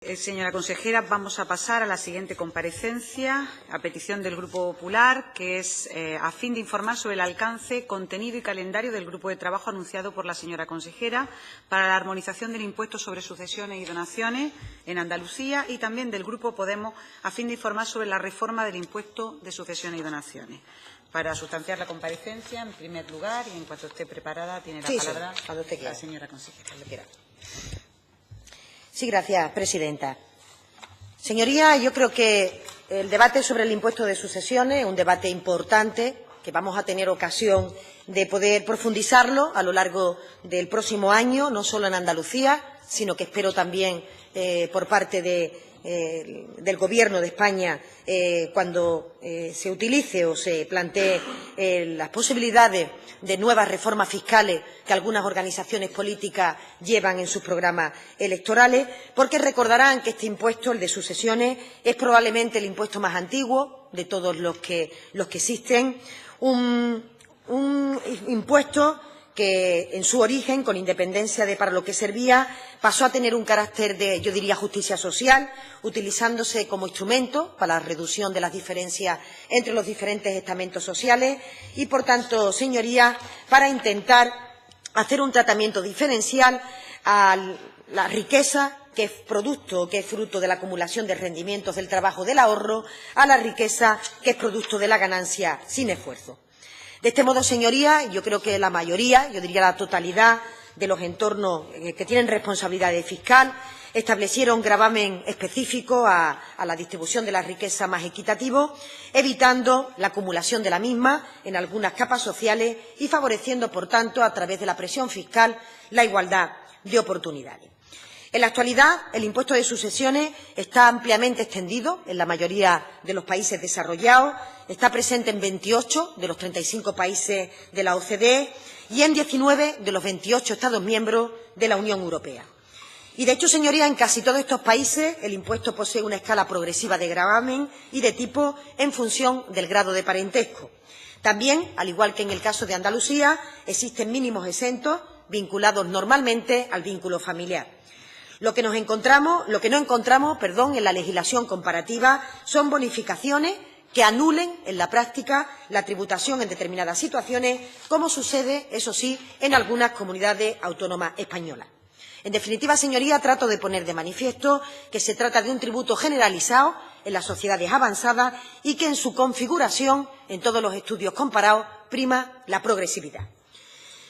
Señora consejera, vamos a pasar a la siguiente comparecencia, a petición del Grupo Popular, que es a fin de informar sobre el alcance, contenido y calendario del grupo de trabajo anunciado por la señora consejera para la armonización del impuesto sobre sucesiones y donaciones en Andalucía, y también del Grupo Podemos, a fin de informar sobre la reforma del impuesto de sucesiones y donaciones. Para sustanciar la comparecencia, en primer lugar, y en cuanto esté preparada, tiene la palabra la señora consejera. Sí, gracias, presidenta. Señoría, yo creo que el debate sobre el impuesto de sucesiones es un debate importante, que vamos a tener ocasión de poder profundizarlo a lo largo del próximo año, no solo en Andalucía, sino que espero también por parte del Gobierno de España cuando se utilice o se plantee las posibilidades de nuevas reformas fiscales que algunas organizaciones políticas llevan en sus programas electorales, porque recordarán que este impuesto, el de sucesiones, es probablemente el impuesto más antiguo de todos los que existen, un impuesto que en su origen, con independencia de para lo que servía, pasó a tener un carácter de, yo diría, justicia social, utilizándose como instrumento para la reducción de las diferencias entre los diferentes estamentos sociales y, por tanto, señorías, para intentar hacer un tratamiento diferencial a la riqueza que es producto, que es fruto de la acumulación de rendimientos del trabajo del ahorro, a la riqueza que es producto de la ganancia sin esfuerzo. De este modo, señorías, yo creo que la mayoría, yo diría la totalidad de los entornos que tienen responsabilidad fiscal, establecieron gravamen específico a la distribución de la riqueza más equitativo, evitando la acumulación de la misma en algunas capas sociales y favoreciendo, por tanto, a través de la presión fiscal, la igualdad de oportunidades. En la actualidad, el impuesto de sucesiones está ampliamente extendido en la mayoría de los países desarrollados, está presente en 28 de los 35 países de la OCDE y en 19 de los 28 Estados miembros de la Unión Europea. Y, de hecho, señorías, en casi todos estos países el impuesto posee una escala progresiva de gravamen y de tipo en función del grado de parentesco. También, al igual que en el caso de Andalucía, existen mínimos exentos vinculados normalmente al vínculo familiar. Lo que no encontramos, en la legislación comparativa son bonificaciones que anulen en la práctica la tributación en determinadas situaciones, como sucede, eso sí, en algunas comunidades autónomas españolas. En definitiva, señoría, trato de poner de manifiesto que se trata de un tributo generalizado en las sociedades avanzadas y que en su configuración, en todos los estudios comparados, prima la progresividad.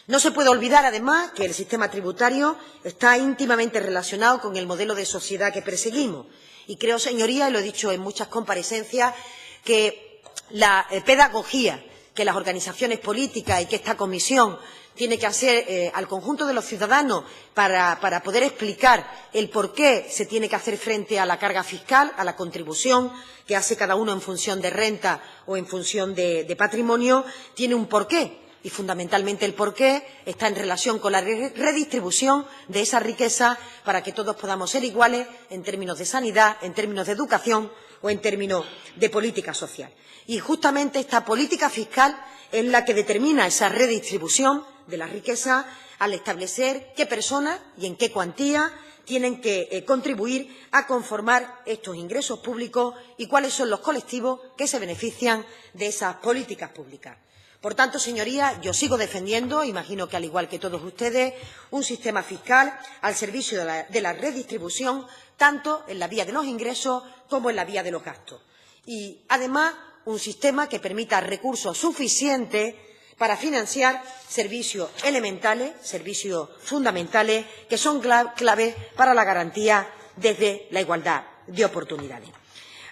No se puede olvidar, además, que el sistema tributario está íntimamente relacionado con el modelo de sociedad que perseguimos. Y creo, señoría, y lo he dicho en muchas comparecencias, que la pedagogía que las organizaciones políticas y que esta comisión tiene que hacer al conjunto de los ciudadanos para poder explicar el por qué se tiene que hacer frente a la carga fiscal, a la contribución que hace cada uno en función de renta o en función de patrimonio, tiene un porqué. Y, fundamentalmente, el porqué está en relación con la redistribución de esa riqueza para que todos podamos ser iguales en términos de sanidad, en términos de educación o en términos de política social. Y, justamente, esta política fiscal es la que determina esa redistribución de la riqueza al establecer qué personas y en qué cuantía tienen que contribuir a conformar estos ingresos públicos y cuáles son los colectivos que se benefician de esas políticas públicas. Por tanto, señorías, yo sigo defendiendo, imagino que al igual que todos ustedes, un sistema fiscal al servicio de la redistribución, tanto en la vía de los ingresos como en la vía de los gastos. Y, además, un sistema que permita recursos suficientes para financiar servicios elementales, servicios fundamentales, que son clave para la garantía desde la igualdad de oportunidades.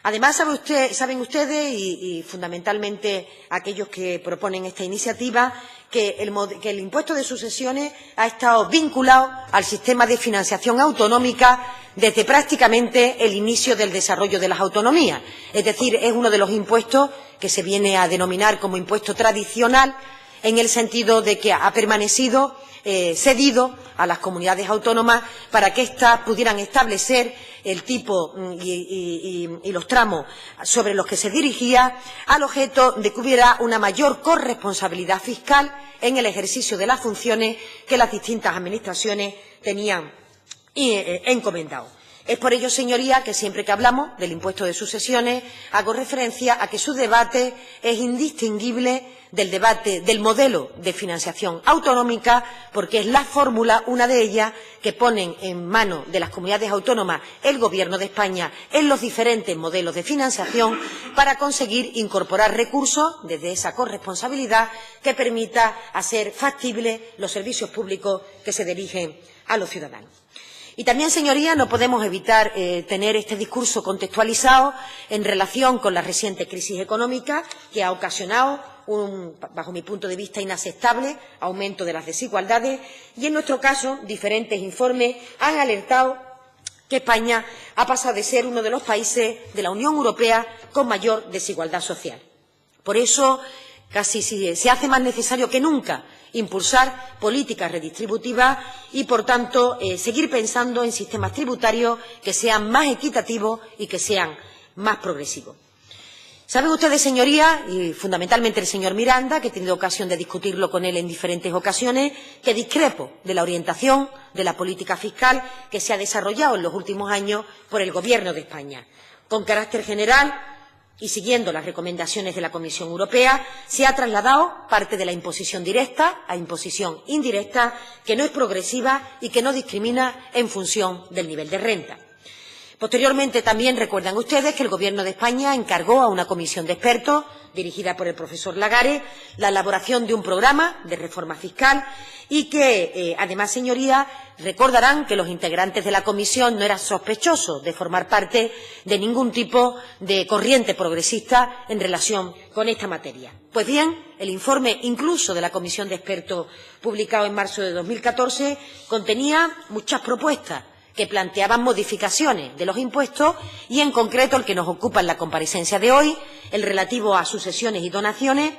Además, saben ustedes, y fundamentalmente aquellos que proponen esta iniciativa, que el impuesto de sucesiones ha estado vinculado al sistema de financiación autonómica desde prácticamente el inicio del desarrollo de las autonomías. Es decir, es uno de los impuestos que se viene a denominar como impuesto tradicional, en el sentido de que ha permanecido cedido a las comunidades autónomas para que éstas pudieran establecer el tipo y los tramos sobre los que se dirigía, al objeto de que hubiera una mayor corresponsabilidad fiscal en el ejercicio de las funciones que las distintas administraciones tenían encomendado. Es por ello, señoría, que siempre que hablamos del impuesto de sucesiones hago referencia a que su debate es indistinguible del debate del modelo de financiación autonómica, porque es la fórmula, una de ellas, que ponen en manos de las comunidades autónomas el Gobierno de España en los diferentes modelos de financiación para conseguir incorporar recursos desde esa corresponsabilidad que permita hacer factibles los servicios públicos que se dirigen a los ciudadanos. Y también, señorías, no podemos evitar tener este discurso contextualizado en relación con la reciente crisis económica que ha ocasionado un, bajo mi punto de vista, inaceptable aumento de las desigualdades y, en nuestro caso, diferentes informes han alertado que España ha pasado de ser uno de los países de la Unión Europea con mayor desigualdad social. Por eso, casi se hace más necesario que nunca impulsar políticas redistributivas y, por tanto, seguir pensando en sistemas tributarios que sean más equitativos y que sean más progresivos. Saben ustedes, señorías, y fundamentalmente el señor Miranda, que he tenido ocasión de discutirlo con él en diferentes ocasiones, que discrepo de la orientación de la política fiscal que se ha desarrollado en los últimos años por el Gobierno de España. Con carácter general y siguiendo las recomendaciones de la Comisión Europea, se ha trasladado parte de la imposición directa a imposición indirecta, que no es progresiva y que no discrimina en función del nivel de renta. Posteriormente, también recuerdan ustedes que el Gobierno de España encargó a una comisión de expertos, dirigida por el profesor Lagares, la elaboración de un programa de reforma fiscal y que, además, señorías, recordarán que los integrantes de la comisión no eran sospechosos de formar parte de ningún tipo de corriente progresista en relación con esta materia. Pues bien, el informe incluso de la comisión de expertos publicado en marzo de 2014 contenía muchas propuestas que planteaban modificaciones de los impuestos y, en concreto, el que nos ocupa en la comparecencia de hoy, el relativo a sucesiones y donaciones.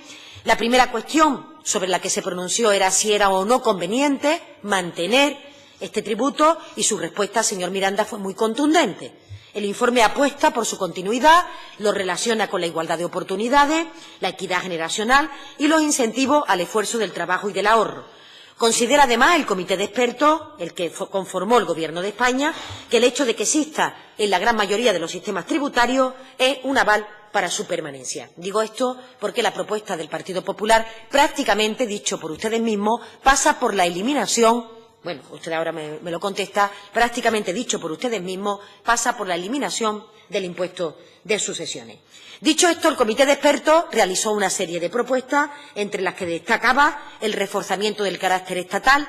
La primera cuestión sobre la que se pronunció era si era o no conveniente mantener este tributo y su respuesta, señor Miranda, fue muy contundente. El informe apuesta por su continuidad, lo relaciona con la igualdad de oportunidades, la equidad generacional y los incentivos al esfuerzo del trabajo y del ahorro. Considera, además, el comité de expertos, el que conformó el Gobierno de España, que el hecho de que exista en la gran mayoría de los sistemas tributarios es un aval para su permanencia. Digo esto porque la propuesta del Partido Popular, prácticamente, dicho por ustedes mismos, pasa por la eliminación, bueno, usted ahora me lo contesta, prácticamente dicho por ustedes mismos, pasa por la eliminación del impuesto de sucesiones. Dicho esto, el comité de expertos realizó una serie de propuestas, entre las que destacaba el reforzamiento del carácter estatal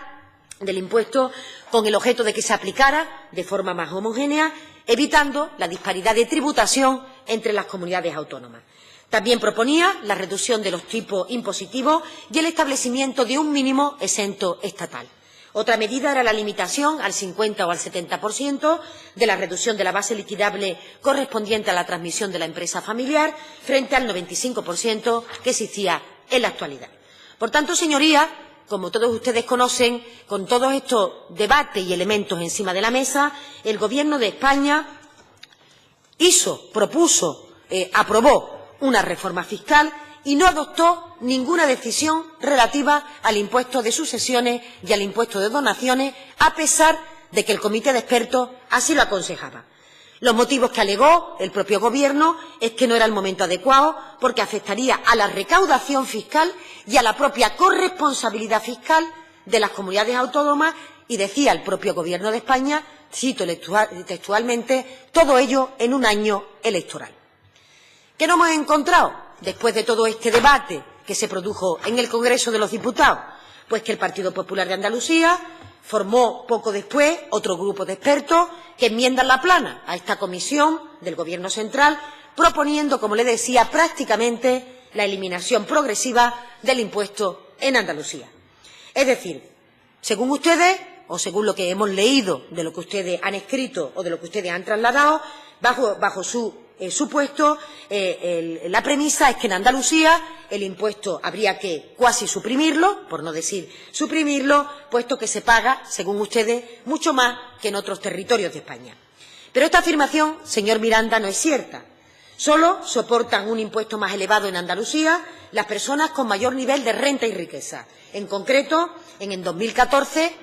del impuesto con el objeto de que se aplicara de forma más homogénea, evitando la disparidad de tributación entre las comunidades autónomas. También proponía la reducción de los tipos impositivos y el establecimiento de un mínimo exento estatal. Otra medida era la limitación al 50 o al 70% de la reducción de la base liquidable correspondiente a la transmisión de la empresa familiar frente al 95% que existía en la actualidad. Por tanto, señorías, como todos ustedes conocen, con todos estos debates y elementos encima de la mesa, el Gobierno de España propuso, aprobó una reforma fiscal y no adoptó ninguna decisión relativa al impuesto de sucesiones y al impuesto de donaciones, a pesar de que el comité de expertos así lo aconsejaba. Los motivos que alegó el propio Gobierno es que no era el momento adecuado porque afectaría a la recaudación fiscal y a la propia corresponsabilidad fiscal de las comunidades autónomas y decía el propio Gobierno de España, cito textualmente, todo ello en un año electoral. ¿Qué nos hemos encontrado después de todo este debate que se produjo en el Congreso de los Diputados? Pues que el Partido Popular de Andalucía formó poco después otro grupo de expertos que enmiendan la plana a esta comisión del Gobierno central, proponiendo, como le decía, prácticamente la eliminación progresiva del impuesto en Andalucía. Es decir, según ustedes, o según lo que hemos leído de lo que ustedes han escrito o de lo que ustedes han trasladado, bajo su supuesto, la premisa es que en Andalucía el impuesto habría que cuasi suprimirlo, por no decir suprimirlo, puesto que se paga, según ustedes, mucho más que en otros territorios de España. Pero esta afirmación, señor Miranda, no es cierta. Solo soportan un impuesto más elevado en Andalucía las personas con mayor nivel de renta y riqueza. En concreto, en el 2014,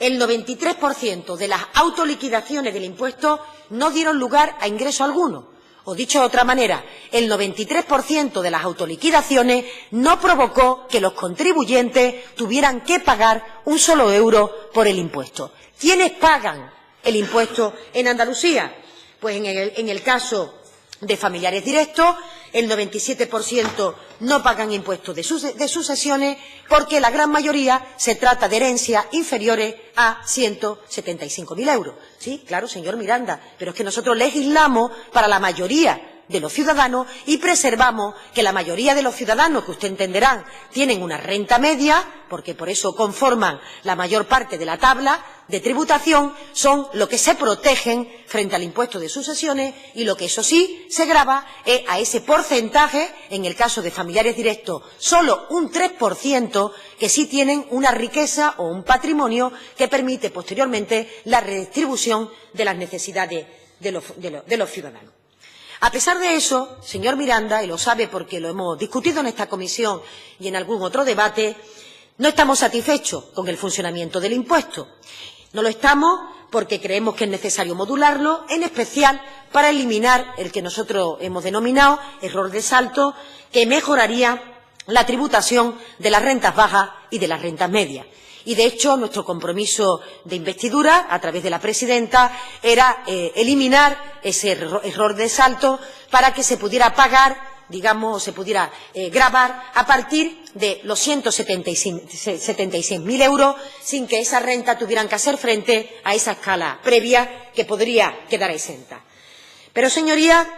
el 93% de las autoliquidaciones del impuesto no dieron lugar a ingreso alguno. O dicho de otra manera, el 93% de las autoliquidaciones no provocó que los contribuyentes tuvieran que pagar un solo euro por el impuesto. ¿Quiénes pagan el impuesto en Andalucía? Pues en el caso de familiares directos, el 97% no pagan impuestos de sucesiones porque la gran mayoría se trata de herencias inferiores a 175.000 euros. Sí, claro, señor Miranda, pero es que nosotros legislamos para la mayoría de los ciudadanos y preservamos que la mayoría de los ciudadanos, que usted entenderán, tienen una renta media, porque por eso conforman la mayor parte de la tabla de tributación, son los que se protegen frente al impuesto de sucesiones y lo que eso sí se grava es a ese porcentaje, en el caso de familiares directos, solo un 3% que sí tienen una riqueza o un patrimonio que permite posteriormente la redistribución de las necesidades de los ciudadanos. A pesar de eso, señor Miranda, y lo sabe porque lo hemos discutido en esta comisión y en algún otro debate, no estamos satisfechos con el funcionamiento del impuesto. No lo estamos porque creemos que es necesario modularlo, en especial para eliminar el que nosotros hemos denominado error de salto, que mejoraría la tributación de las rentas bajas y de las rentas medias. Y, de hecho, nuestro compromiso de investidura, a través de la presidenta, era eliminar ese error de salto para que se pudiera pagar, digamos, o se pudiera gravar a partir de los 176.000 euros, sin que esa renta tuvieran que hacer frente a esa escala previa que podría quedar exenta. Pero, señorías,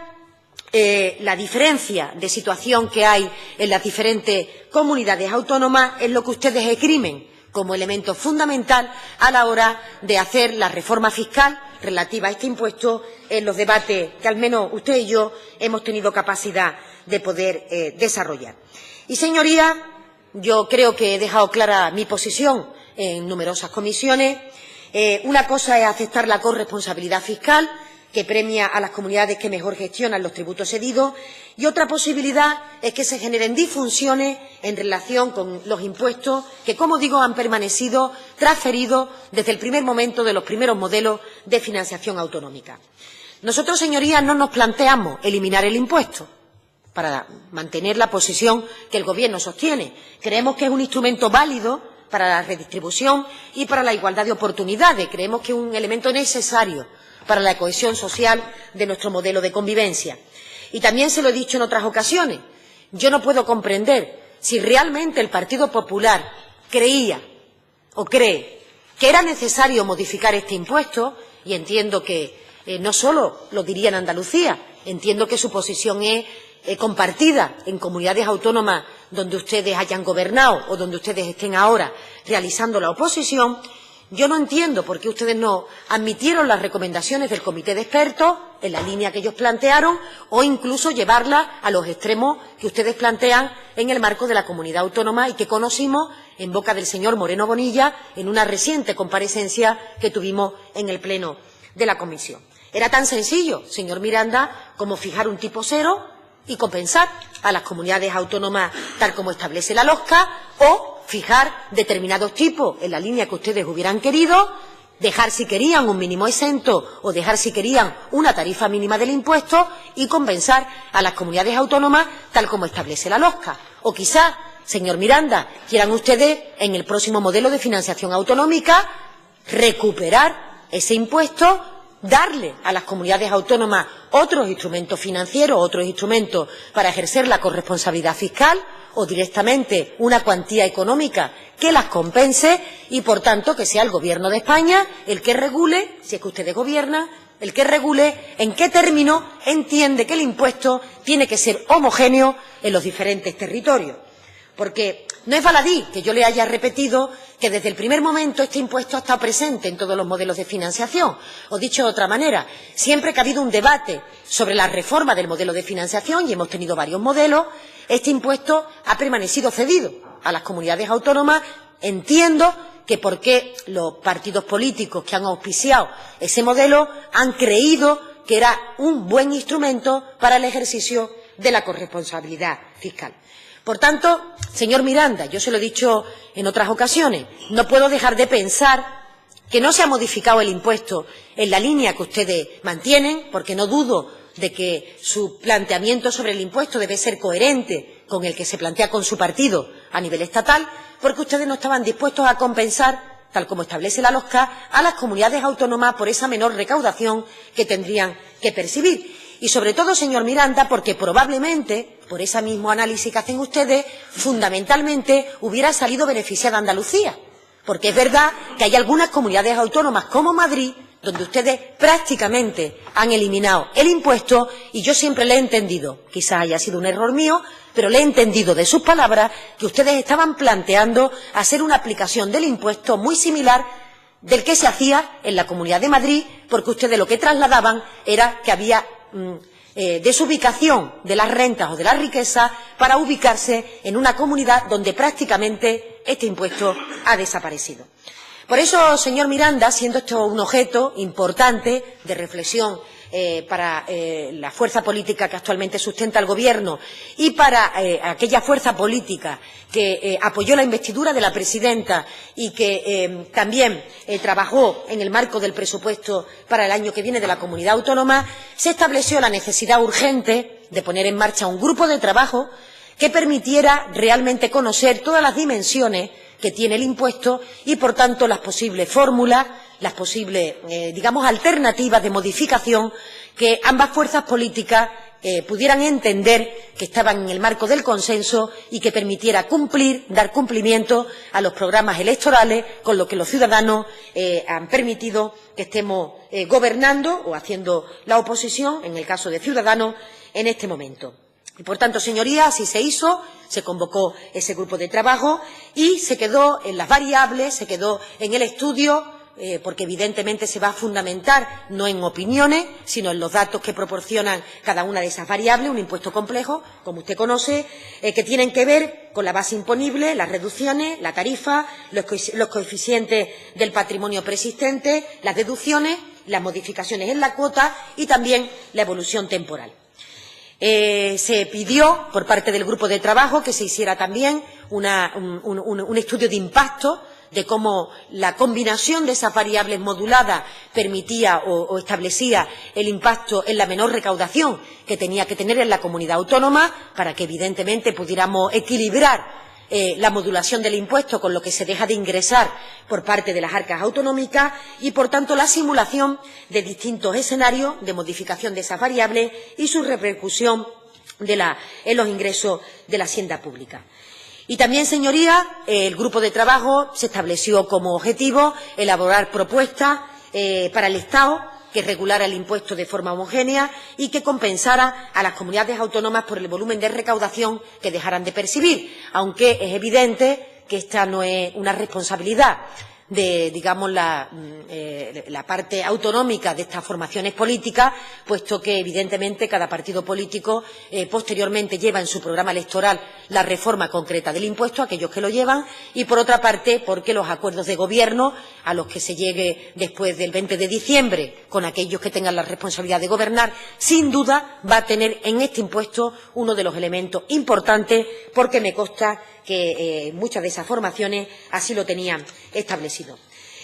la diferencia de situación que hay en las diferentes comunidades autónomas es lo que ustedes esgrimen como elemento fundamental a la hora de hacer la reforma fiscal relativa a este impuesto en los debates que al menos usted y yo hemos tenido capacidad de poder desarrollar. Y, señorías, yo creo que he dejado clara mi posición en numerosas comisiones. Una cosa es aceptar la corresponsabilidad fiscal, que premia a las comunidades que mejor gestionan los tributos cedidos, y otra posibilidad es que se generen disfunciones en relación con los impuestos que, como digo, han permanecido transferidos desde el primer momento de los primeros modelos de financiación autonómica. Nosotros, señorías, no nos planteamos eliminar el impuesto para mantener la posición que el Gobierno sostiene. Creemos que es un instrumento válido para la redistribución y para la igualdad de oportunidades. Creemos que es un elemento necesario para la cohesión social de nuestro modelo de convivencia. Y también se lo he dicho en otras ocasiones, yo no puedo comprender si realmente el Partido Popular creía o cree que era necesario modificar este impuesto, y entiendo que no solo lo diría en Andalucía, entiendo que su posición es compartida en comunidades autónomas donde ustedes hayan gobernado o donde ustedes estén ahora realizando la oposición. Yo no entiendo por qué ustedes no admitieron las recomendaciones del comité de expertos en la línea que ellos plantearon o incluso llevarlas a los extremos que ustedes plantean en el marco de la comunidad autónoma y que conocimos en boca del señor Moreno Bonilla en una reciente comparecencia que tuvimos en el pleno de la comisión. Era tan sencillo, señor Miranda, como fijar un tipo cero y compensar a las comunidades autónomas tal como establece la LOSCA, o fijar determinados tipos en la línea que ustedes hubieran querido, dejar si querían un mínimo exento o dejar si querían una tarifa mínima del impuesto y compensar a las comunidades autónomas tal como establece la LOSCA. O quizá, señor Miranda, quieran ustedes en el próximo modelo de financiación autonómica recuperar ese impuesto, darle a las comunidades autónomas otros instrumentos financieros, otros instrumentos para ejercer la corresponsabilidad fiscal o directamente una cuantía económica que las compense y, por tanto, que sea el Gobierno de España el que regule, si es que ustedes gobiernan, el que regule en qué término entiende que el impuesto tiene que ser homogéneo en los diferentes territorios. Porque no es baladí que yo le haya repetido que desde el primer momento este impuesto ha estado presente en todos los modelos de financiación. O dicho de otra manera, siempre que ha habido un debate sobre la reforma del modelo de financiación, y hemos tenido varios modelos, este impuesto ha permanecido cedido a las comunidades autónomas. Entiendo que porque los partidos políticos que han auspiciado ese modelo han creído que era un buen instrumento para el ejercicio de la corresponsabilidad fiscal. Por tanto, señor Miranda, yo se lo he dicho en otras ocasiones, no puedo dejar de pensar que no se ha modificado el impuesto en la línea que ustedes mantienen, porque no dudo de que su planteamiento sobre el impuesto debe ser coherente con el que se plantea con su partido a nivel estatal, porque ustedes no estaban dispuestos a compensar, tal como establece la LOSCA, a las comunidades autónomas por esa menor recaudación que tendrían que percibir. Y sobre todo, señor Miranda, porque probablemente, por ese mismo análisis que hacen ustedes, fundamentalmente hubiera salido beneficiada Andalucía. Porque es verdad que hay algunas comunidades autónomas como Madrid donde ustedes prácticamente han eliminado el impuesto, y yo siempre le he entendido, quizás haya sido un error mío, pero le he entendido de sus palabras que ustedes estaban planteando hacer una aplicación del impuesto muy similar del que se hacía en la Comunidad de Madrid, porque ustedes lo que trasladaban era que había desubicación de las rentas o de la riqueza para ubicarse en una comunidad donde prácticamente este impuesto ha desaparecido. Por eso, señor Miranda, siendo esto un objeto importante de reflexión para la fuerza política que actualmente sustenta el Gobierno y para aquella fuerza política que apoyó la investidura de la presidenta y que también trabajó en el marco del presupuesto para el año que viene de la comunidad autónoma, se estableció la necesidad urgente de poner en marcha un grupo de trabajo que permitiera realmente conocer todas las dimensiones que tiene el impuesto y, por tanto, las posibles fórmulas, las posibles, digamos, alternativas de modificación que ambas fuerzas políticas pudieran entender que estaban en el marco del consenso y que permitiera dar cumplimiento a los programas electorales, con lo que los ciudadanos han permitido que estemos gobernando o haciendo la oposición, en el caso de Ciudadanos, en este momento. Y, por tanto, señorías, así se hizo, se convocó ese grupo de trabajo y se quedó en las variables, se quedó en el estudio, porque evidentemente se va a fundamentar no en opiniones, sino en los datos que proporcionan cada una de esas variables, un impuesto complejo, como usted conoce, que tienen que ver con la base imponible, las reducciones, la tarifa, los coeficientes del patrimonio preexistente, las deducciones, las modificaciones en la cuota y también la evolución temporal. Se pidió por parte del grupo de trabajo que se hiciera también un estudio de impacto de cómo la combinación de esas variables moduladas permitía o establecía el impacto en la menor recaudación que tenía que tener en la comunidad autónoma para que evidentemente pudiéramos equilibrar la modulación del impuesto con lo que se deja de ingresar por parte de las arcas autonómicas y, por tanto, la simulación de distintos escenarios de modificación de esas variables y su repercusión en los ingresos de la hacienda pública. Y también, señorías, el grupo de trabajo se estableció como objetivo elaborar propuestas para el Estado que regulara el impuesto de forma homogénea y que compensara a las comunidades autónomas por el volumen de recaudación que dejaran de percibir, aunque es evidente que esta no es una responsabilidad de, digamos, la parte autonómica de estas formaciones políticas, puesto que, evidentemente, cada partido político posteriormente lleva en su programa electoral la reforma concreta del impuesto, aquellos que lo llevan, y, por otra parte, porque los acuerdos de gobierno a los que se llegue después del 20 de diciembre con aquellos que tengan la responsabilidad de gobernar, sin duda va a tener en este impuesto uno de los elementos importantes, porque me consta que muchas de esas formaciones así lo tenían establecido.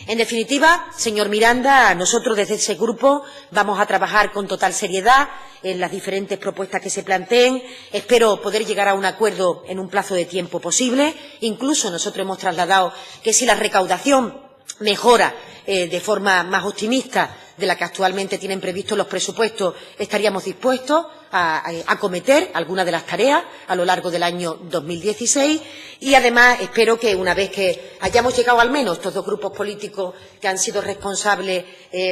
En definitiva, señor Miranda, nosotros desde ese grupo vamos a trabajar con total seriedad en las diferentes propuestas que se planteen. Espero poder llegar a un acuerdo en un plazo de tiempo posible. Incluso nosotros hemos trasladado que si la recaudación mejora de forma más optimista de la que actualmente tienen previstos los presupuestos, estaríamos dispuestos a acometer algunas de las tareas a lo largo del año 2016 y, además, espero que una vez que hayamos llegado al menos estos dos grupos políticos que han sido responsables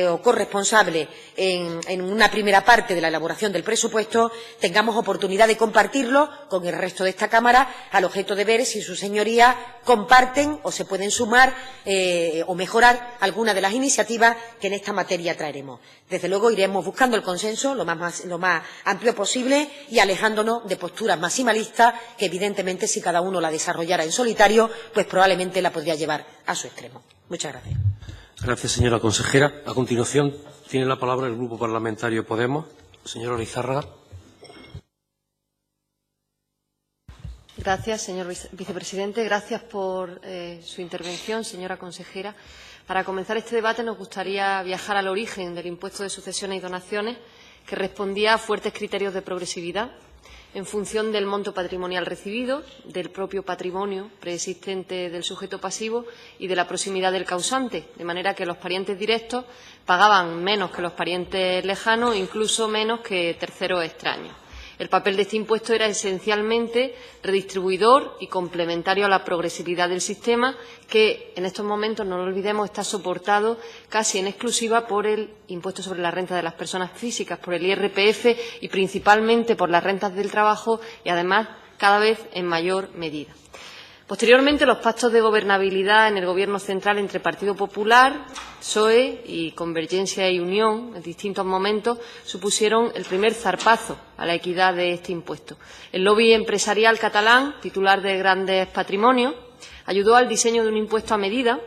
o corresponsables en una primera parte de la elaboración del presupuesto, tengamos oportunidad de compartirlo con el resto de esta Cámara al objeto de ver si sus señorías comparten o se pueden sumar o mejorar alguna de las iniciativas que en esta materia traeremos. Desde luego, iremos buscando el consenso lo más amplio posible y alejándonos de posturas maximalistas que, evidentemente, si cada uno la desarrollara en solitario, pues probablemente la podría llevar a su extremo. Muchas gracias. Gracias, señora consejera. A continuación, tiene la palabra el Grupo Parlamentario Podemos. Señora Lizárraga. Gracias, señor vicepresidente. Gracias por su intervención, señora consejera. Para comenzar este debate nos gustaría viajar al origen del impuesto de sucesiones y donaciones, que respondía a fuertes criterios de progresividad en función del monto patrimonial recibido, del propio patrimonio preexistente del sujeto pasivo y de la proximidad del causante, de manera que los parientes directos pagaban menos que los parientes lejanos, incluso menos que terceros extraños. El papel de este impuesto era esencialmente redistribuidor y complementario a la progresividad del sistema, que en estos momentos, no lo olvidemos, está soportado casi en exclusiva por el impuesto sobre la renta de las personas físicas, por el IRPF y principalmente por las rentas del trabajo y, además, cada vez en mayor medida. Posteriormente, los pactos de gobernabilidad en el Gobierno central entre Partido Popular, PSOE y Convergencia y Unión, en distintos momentos, supusieron el primer zarpazo a la equidad de este impuesto. El lobby empresarial catalán, titular de grandes patrimonios, ayudó al diseño de un impuesto a medida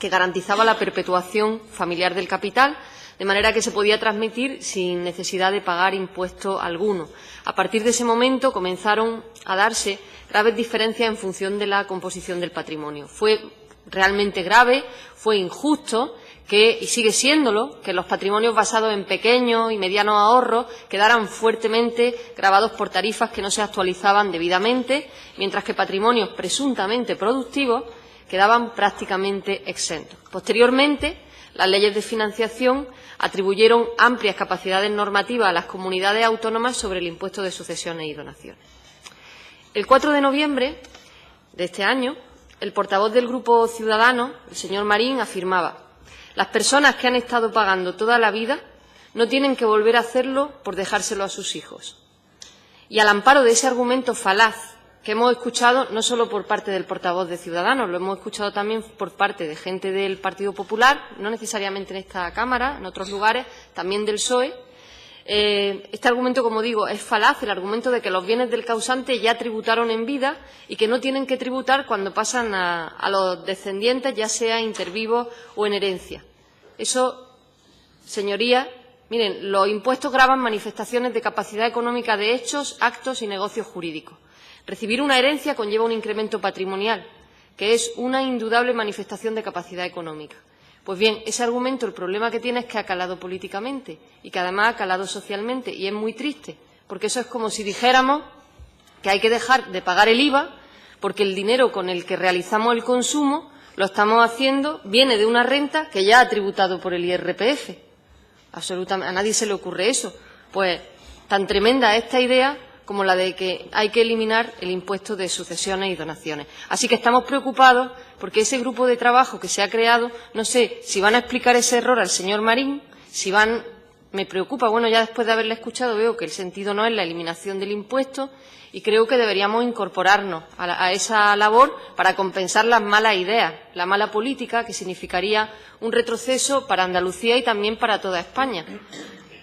que garantizaba la perpetuación familiar del capital, de manera que se podía transmitir sin necesidad de pagar impuesto alguno. A partir de ese momento comenzaron a darse graves diferencias en función de la composición del patrimonio. Fue realmente grave, fue injusto y sigue siéndolo, que los patrimonios basados en pequeños y medianos ahorros quedaran fuertemente gravados por tarifas que no se actualizaban debidamente, mientras que patrimonios presuntamente productivos quedaban prácticamente exentos. Posteriormente, las leyes de financiación atribuyeron amplias capacidades normativas a las comunidades autónomas sobre el impuesto de sucesiones y donaciones. El 4 de noviembre de este año, el portavoz del Grupo Ciudadanos, el señor Marín, afirmaba: las personas que han estado pagando toda la vida no tienen que volver a hacerlo por dejárselo a sus hijos. Y al amparo de ese argumento falaz que hemos escuchado no solo por parte del portavoz de Ciudadanos, lo hemos escuchado también por parte de gente del Partido Popular, no necesariamente en esta Cámara, en otros lugares, también del PSOE. Este argumento, como digo, es falaz, el argumento de que los bienes del causante ya tributaron en vida y que no tienen que tributar cuando pasan a los descendientes, ya sea intervivos o en herencia. Eso, señorías, miren, los impuestos gravan manifestaciones de capacidad económica de hechos, actos y negocios jurídicos. Recibir una herencia conlleva un incremento patrimonial, que es una indudable manifestación de capacidad económica. Pues bien, ese argumento, el problema que tiene es que ha calado políticamente y que además ha calado socialmente, y es muy triste, porque eso es como si dijéramos que hay que dejar de pagar el IVA porque el dinero con el que realizamos el consumo lo estamos haciendo, viene de una renta que ya ha tributado por el IRPF. Absolutamente, a nadie se le ocurre eso. Pues tan tremenda es esta idea como la de que hay que eliminar el impuesto de sucesiones y donaciones. Así que estamos preocupados porque ese grupo de trabajo que se ha creado, no sé si van a explicar ese error al señor Marín, me preocupa, bueno, ya después de haberle escuchado veo que el sentido no es la eliminación del impuesto y creo que deberíamos incorporarnos a esa labor para compensar las malas ideas, la mala política, que significaría un retroceso para Andalucía y también para toda España.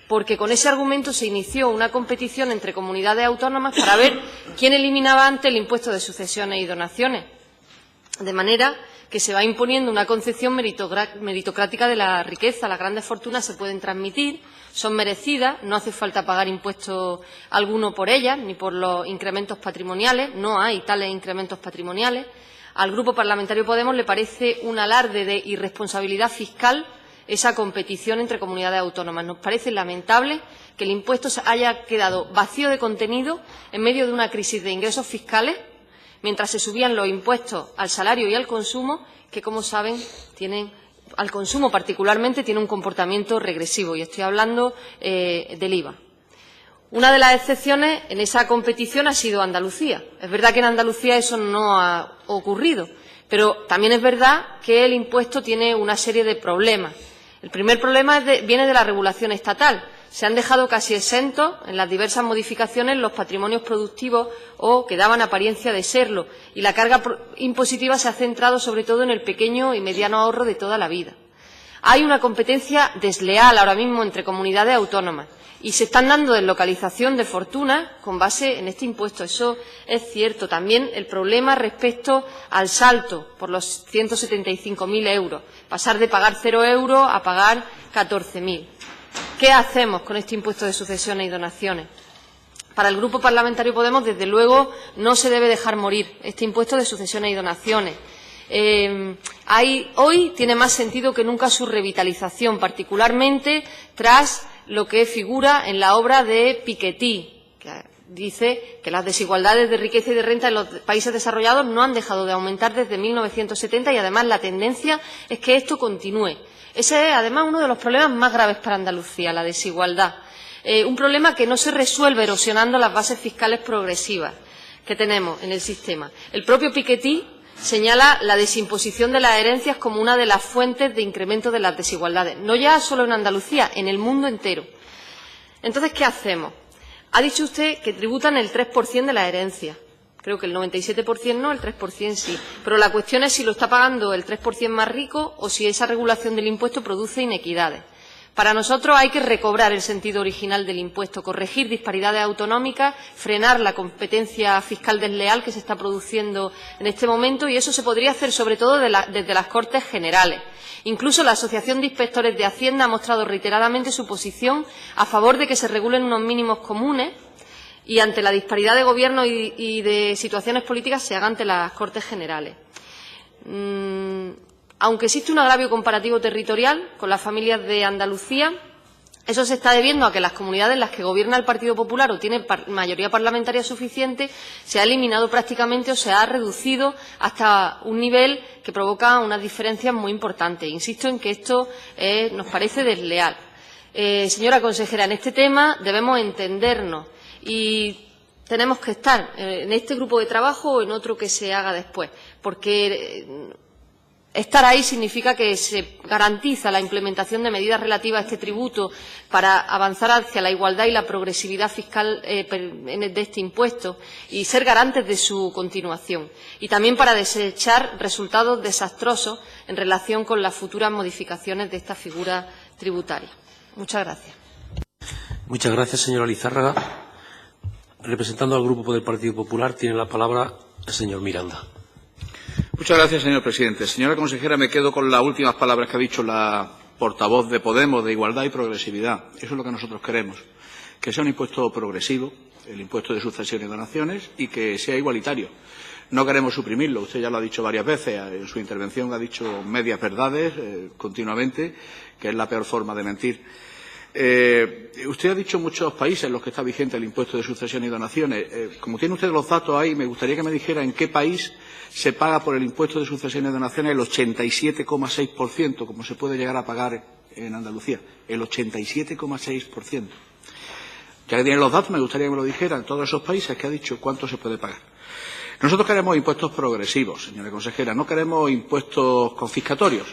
Porque con ese argumento se inició una competición entre comunidades autónomas para ver quién eliminaba antes el impuesto de sucesiones y donaciones. De manera que se va imponiendo una concepción meritocrática de la riqueza. Las grandes fortunas se pueden transmitir, son merecidas, no hace falta pagar impuesto alguno por ellas, ni por los incrementos patrimoniales, no hay tales incrementos patrimoniales. Al Grupo Parlamentario Podemos le parece un alarde de irresponsabilidad fiscal esa competición entre comunidades autónomas. Nos parece lamentable que el impuesto haya quedado vacío de contenido en medio de una crisis de ingresos fiscales, mientras se subían los impuestos al salario y al consumo, que, como saben, al consumo particularmente, tiene un comportamiento regresivo, y estoy hablando del IVA. Una de las excepciones en esa competición ha sido Andalucía. Es verdad que en Andalucía eso no ha ocurrido, pero también es verdad que el impuesto tiene una serie de problemas. El primer problema viene de la regulación estatal. Se han dejado casi exentos en las diversas modificaciones los patrimonios productivos o que daban apariencia de serlo, y la carga impositiva se ha centrado sobre todo en el pequeño y mediano ahorro de toda la vida. Hay una competencia desleal ahora mismo entre comunidades autónomas y se están dando deslocalización de fortunas con base en este impuesto. Eso es cierto. También el problema respecto al salto por los 175.000 euros, pasar de pagar 0 euros a pagar 14.000. ¿Qué hacemos con este impuesto de sucesiones y donaciones? Para el Grupo Parlamentario Podemos, desde luego, no se debe dejar morir este impuesto de sucesiones y donaciones. Hoy tiene más sentido que nunca su revitalización, particularmente tras lo que figura en la obra de Piketty, que dice que las desigualdades de riqueza y de renta en los países desarrollados no han dejado de aumentar desde 1970 y, además, la tendencia es que esto continúe. Ese es, además, uno de los problemas más graves para Andalucía, la desigualdad. Un problema que no se resuelve erosionando las bases fiscales progresivas que tenemos en el sistema. El propio Piketty señala la desimposición de las herencias como una de las fuentes de incremento de las desigualdades, no ya solo en Andalucía, en el mundo entero. Entonces, ¿qué hacemos? Ha dicho usted que tributan el 3% de la herencia. Creo que el 97% no, el 3% sí. Pero la cuestión es si lo está pagando el 3% más rico o si esa regulación del impuesto produce inequidades. Para nosotros hay que recobrar el sentido original del impuesto, corregir disparidades autonómicas, frenar la competencia fiscal desleal que se está produciendo en este momento, y eso se podría hacer sobre todo desde las Cortes Generales. Incluso la Asociación de Inspectores de Hacienda ha mostrado reiteradamente su posición a favor de que se regulen unos mínimos comunes y, ante la disparidad de gobierno y de situaciones políticas, se haga ante las Cortes Generales. Aunque existe un agravio comparativo territorial con las familias de Andalucía, eso se está debiendo a que las comunidades en las que gobierna el Partido Popular o tiene mayoría parlamentaria suficiente se ha eliminado prácticamente o se ha reducido hasta un nivel que provoca unas diferencias muy importantes. Insisto en que esto nos parece desleal. Señora consejera, en este tema debemos entendernos y tenemos que estar en este grupo de trabajo o en otro que se haga después, porque estar ahí significa que se garantiza la implementación de medidas relativas a este tributo para avanzar hacia la igualdad y la progresividad fiscal de este impuesto y ser garantes de su continuación. Y también para desechar resultados desastrosos en relación con las futuras modificaciones de esta figura tributaria. Muchas gracias. Muchas gracias, señora Lizárraga. Representando al Grupo del Partido Popular, tiene la palabra el señor Miranda. Muchas gracias, señor presidente. Señora consejera, me quedo con las últimas palabras que ha dicho la portavoz de Podemos, de igualdad y progresividad. Eso es lo que nosotros queremos, que sea un impuesto progresivo, el impuesto de sucesiones y donaciones, y que sea igualitario. No queremos suprimirlo. Usted ya lo ha dicho varias veces. En su intervención ha dicho medias verdades continuamente, que es la peor forma de mentir. Usted ha dicho muchos países en los que está vigente el impuesto de sucesiones y donaciones. Como tiene usted los datos ahí, me gustaría que me dijera en qué país se paga por el impuesto de sucesiones y donaciones el 87,6%, como se puede llegar a pagar en Andalucía. El 87,6%. Ya que tienen los datos, me gustaría que me lo dijera en todos esos países que ha dicho cuánto se puede pagar. Nosotros queremos impuestos progresivos, señora consejera, no queremos impuestos confiscatorios.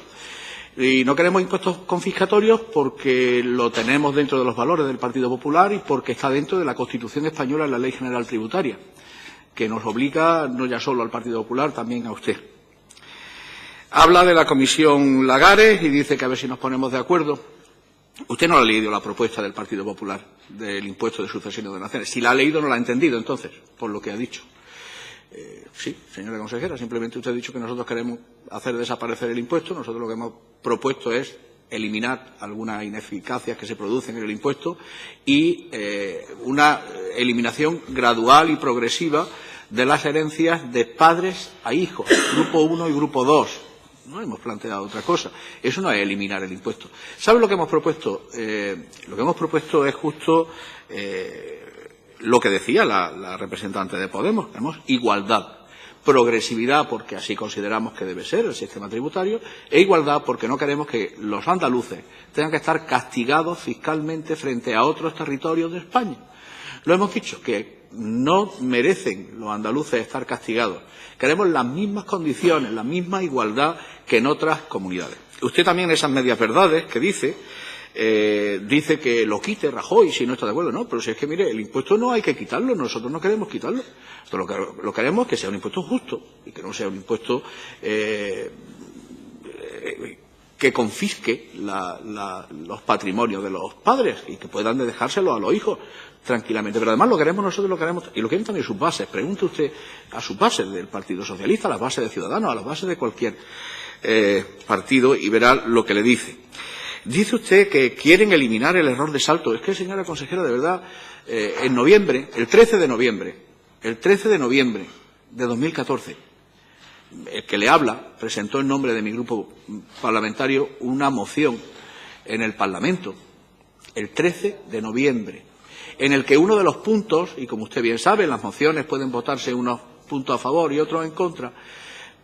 Y no queremos impuestos confiscatorios porque lo tenemos dentro de los valores del Partido Popular y porque está dentro de la Constitución española en la Ley General Tributaria, que nos obliga no ya solo al Partido Popular, también a usted. Habla de la Comisión Lagares y dice que a ver si nos ponemos de acuerdo. Usted no ha leído la propuesta del Partido Popular del impuesto de sucesiones y donaciones. Si la ha leído, no la ha entendido, entonces, por lo que ha dicho. Sí, señora consejera, simplemente usted ha dicho que nosotros queremos hacer desaparecer el impuesto. Nosotros lo que hemos propuesto es eliminar algunas ineficacias que se producen en el impuesto y una eliminación gradual y progresiva de las herencias de padres a hijos, grupo 1 y grupo 2. No hemos planteado otra cosa. Eso no es eliminar el impuesto. ¿Sabe lo que hemos propuesto? Lo que hemos propuesto es justo lo que decía la representante de Podemos. Queremos igualdad, progresividad, porque así consideramos que debe ser el sistema tributario, e igualdad porque no queremos que los andaluces tengan que estar castigados fiscalmente frente a otros territorios de España. Lo hemos dicho, que no merecen los andaluces estar castigados. Queremos las mismas condiciones, la misma igualdad que en otras comunidades. Usted también, esas medias verdades que dice que lo quite Rajoy si no está de acuerdo. No, pero si es que, mire, el impuesto no hay que quitarlo, nosotros no queremos quitarlo. Nosotros lo queremos que sea un impuesto justo y que no sea un impuesto que confisque los patrimonios de los padres y que puedan dejárselo a los hijos tranquilamente. Pero además lo queremos nosotros, lo queremos, y lo quieren también sus bases. Pregunte usted a sus bases del Partido Socialista, a las bases de Ciudadanos, a las bases de cualquier partido y verá lo que le dice. Dice usted que quieren eliminar el error de salto. Es que, señora consejera, de verdad, en noviembre, el 13 de noviembre de 2014, el que le habla presentó en nombre de mi grupo parlamentario una moción en el Parlamento el 13 de noviembre, en el que uno de los puntos, y como usted bien sabe, en las mociones pueden votarse unos puntos a favor y otros en contra,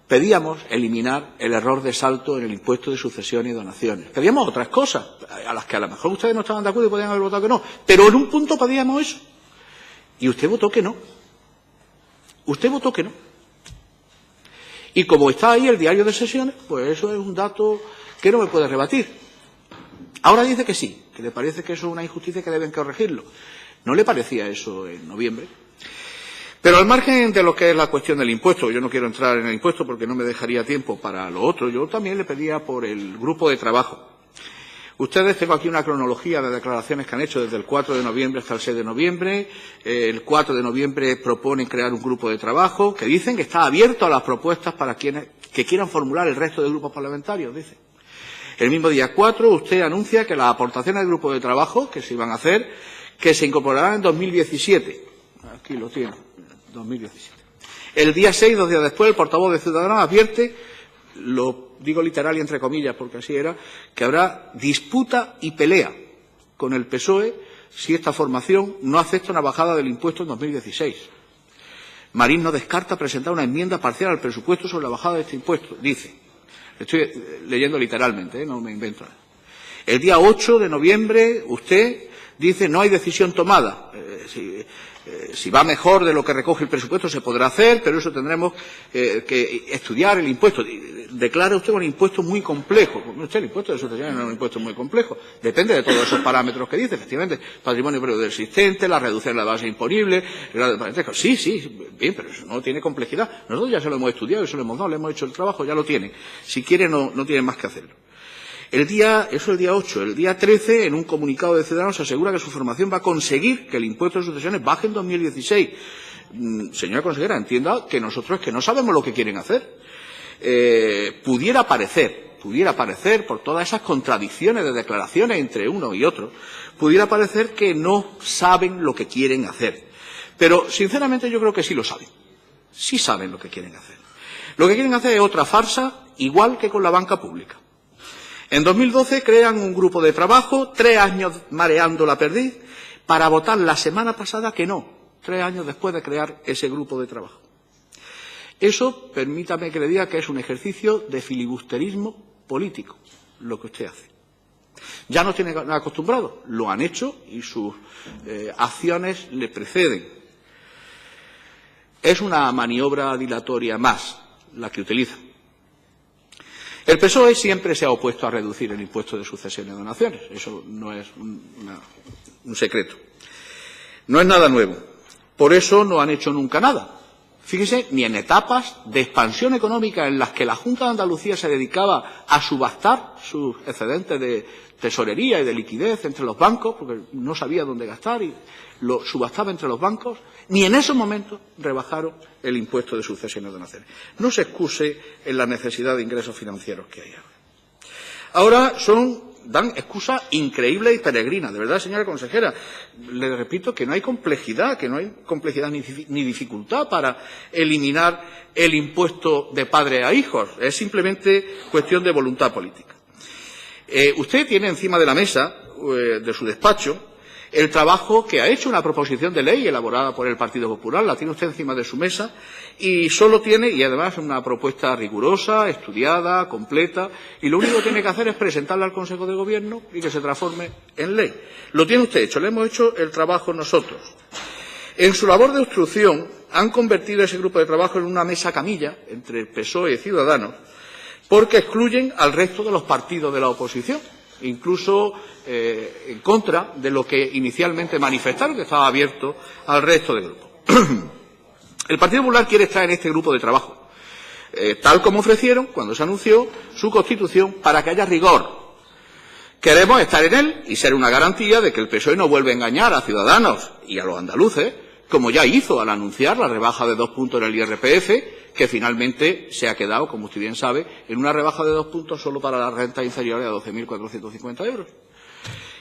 pedíamos eliminar el error de salto en el impuesto de sucesiones y donaciones. Pedíamos otras cosas, a las que a lo mejor ustedes no estaban de acuerdo y podían haber votado que no, pero en un punto pedíamos eso. Y usted votó que no. Usted votó que no. Y como está ahí el diario de sesiones, pues eso es un dato que no me puede rebatir. Ahora dice que sí, que le parece que eso es una injusticia y que deben corregirlo. ¿No le parecía eso en noviembre? Pero al margen de lo que es la cuestión del impuesto, yo no quiero entrar en el impuesto porque no me dejaría tiempo para lo otro, yo también le pedía por el grupo de trabajo. Ustedes, tengo aquí una cronología de declaraciones que han hecho desde el 4 de noviembre hasta el 6 de noviembre. El 4 de noviembre proponen crear un grupo de trabajo que dicen que está abierto a las propuestas para quienes que quieran formular el resto de grupos parlamentarios, dicen. El mismo día 4 usted anuncia que las aportaciones del grupo de trabajo que se iban a hacer, que se incorporarán en 2017. Aquí lo tiene, 2017. El día 6, 2 días después, el portavoz de Ciudadanos advierte, lo digo literal y entre comillas porque así era, que habrá disputa y pelea con el PSOE si esta formación no acepta una bajada del impuesto en 2016. Marín no descarta presentar una enmienda parcial al presupuesto sobre la bajada de este impuesto, dice. Estoy leyendo literalmente, no me invento nada. El día 8 de noviembre usted dice no hay decisión tomada. Si va mejor de lo que recoge el presupuesto se podrá hacer, pero eso tendremos que estudiar el impuesto. Declara usted un impuesto muy complejo. El impuesto de sucesiones no es un impuesto muy complejo. Depende de todos esos parámetros que dice, efectivamente. Patrimonio previo existente, la reducción de la base imponible, el grado de parentesco. Sí, bien, pero eso no tiene complejidad. Nosotros ya se lo hemos estudiado, eso lo hemos dado, le hemos hecho el trabajo, ya lo tiene. Si quiere, no tiene más que hacerlo. Eso el día 8. El día 13, en un comunicado de Ciudadanos, se asegura que su formación va a conseguir que el impuesto de sucesiones baje en 2016. Señora consejera, entienda que nosotros es que no sabemos lo que quieren hacer. Pudiera parecer, por todas esas contradicciones de declaraciones entre uno y otro, pudiera parecer que no saben lo que quieren hacer. Pero, sinceramente, yo creo que sí lo saben. Sí saben lo que quieren hacer. Lo que quieren hacer es otra farsa, igual que con la banca pública. En 2012 crean un grupo de trabajo, 3 años mareando la perdiz, para votar la semana pasada que no, 3 años después de crear ese grupo de trabajo. Eso, permítame que le diga que es un ejercicio de filibusterismo político, lo que usted hace. Ya nos tienen acostumbrados, lo han hecho y sus acciones le preceden. Es una maniobra dilatoria más la que utilizan. El PSOE siempre se ha opuesto a reducir el impuesto de sucesiones y donaciones. Eso no es un secreto. No es nada nuevo. Por eso no han hecho nunca nada. Fíjese, ni en etapas de expansión económica en las que la Junta de Andalucía se dedicaba a subastar sus excedentes de tesorería y de liquidez entre los bancos, porque no sabía dónde gastar y lo subastaba entre los bancos, ni en esos momentos rebajaron el impuesto de sucesiones y donaciones. No se excuse en la necesidad de ingresos financieros que hay ahora. Dan excusas increíbles y peregrinas. De verdad, señora consejera, le repito que no hay complejidad, ni dificultad para eliminar el impuesto de padre a hijos. Es simplemente cuestión de voluntad política. Usted tiene encima de la mesa de su despacho el trabajo que ha hecho una proposición de ley elaborada por el Partido Popular, la tiene usted encima de su mesa y solo tiene, y además una propuesta rigurosa, estudiada, completa, y lo único que tiene que hacer es presentarla al Consejo de Gobierno y que se transforme en ley. Lo tiene usted hecho, le hemos hecho el trabajo nosotros. En su labor de obstrucción han convertido ese grupo de trabajo en una mesa camilla entre el PSOE y Ciudadanos porque excluyen al resto de los partidos de la oposición, incluso en contra de lo que inicialmente manifestaron, que estaba abierto al resto del grupo. El Partido Popular quiere estar en este grupo de trabajo, tal como ofrecieron cuando se anunció su constitución, para que haya rigor. Queremos estar en él y ser una garantía de que el PSOE no vuelva a engañar a Ciudadanos y a los andaluces, como ya hizo al anunciar la rebaja de 2 puntos en el IRPF, que finalmente se ha quedado, como usted bien sabe, en una rebaja de 2 puntos solo para las rentas inferiores a 12.450 euros.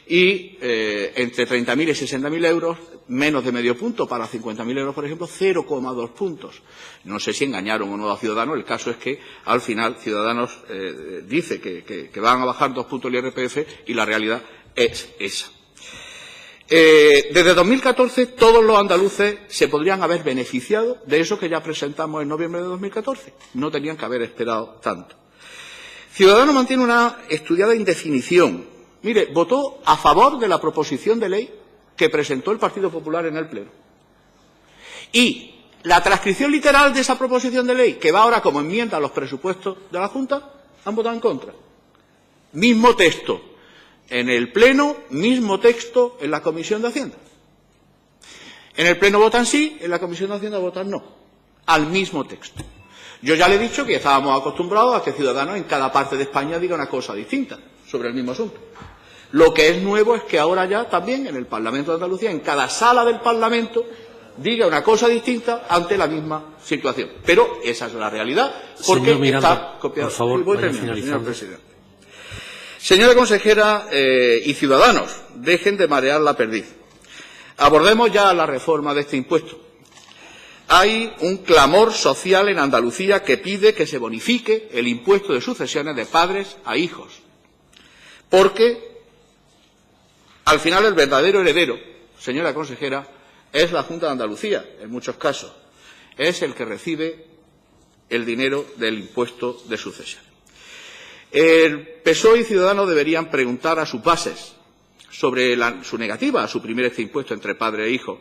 y entre 30.000 y 60.000 euros, menos de medio punto. Para 50.000 euros, por ejemplo, 0,2 puntos. No sé si engañaron o no a Ciudadanos. El caso es que, al final, Ciudadanos dice que van a bajar 2 puntos el IRPF y la realidad es esa. Desde 2014, todos los andaluces se podrían haber beneficiado de eso que ya presentamos en noviembre de 2014. No tenían que haber esperado tanto. Ciudadanos mantiene una estudiada indefinición. Mire, votó a favor de la proposición de ley que presentó el Partido Popular en el Pleno. Y la transcripción literal de esa proposición de ley, que va ahora como enmienda a los presupuestos de la Junta, han votado en contra. Mismo texto en el Pleno, mismo texto en la Comisión de Hacienda. En el Pleno votan sí, en la Comisión de Hacienda votan no, al mismo texto. Yo ya le he dicho que estábamos acostumbrados a que Ciudadanos en cada parte de España diga una cosa distinta sobre el mismo asunto. Lo que es nuevo es que ahora ya también en el Parlamento de Andalucía, en cada sala del Parlamento, diga una cosa distinta ante la misma situación. Pero esa es la realidad, porque señor Miranda, está copiado. por favor, voy vaya terminando, finalizando. señor presidente. Señora consejera y Ciudadanos, dejen de marear la perdiz. Abordemos ya la reforma de este impuesto. Hay un clamor social en Andalucía que pide que se bonifique el impuesto de sucesiones de padres a hijos. Porque, al final, el verdadero heredero, señora consejera, es la Junta de Andalucía, en muchos casos. Es el que recibe el dinero del impuesto de sucesiones. El PSOE y Ciudadanos deberían preguntar a sus bases sobre su negativa a suprimir este impuesto entre padre e hijo,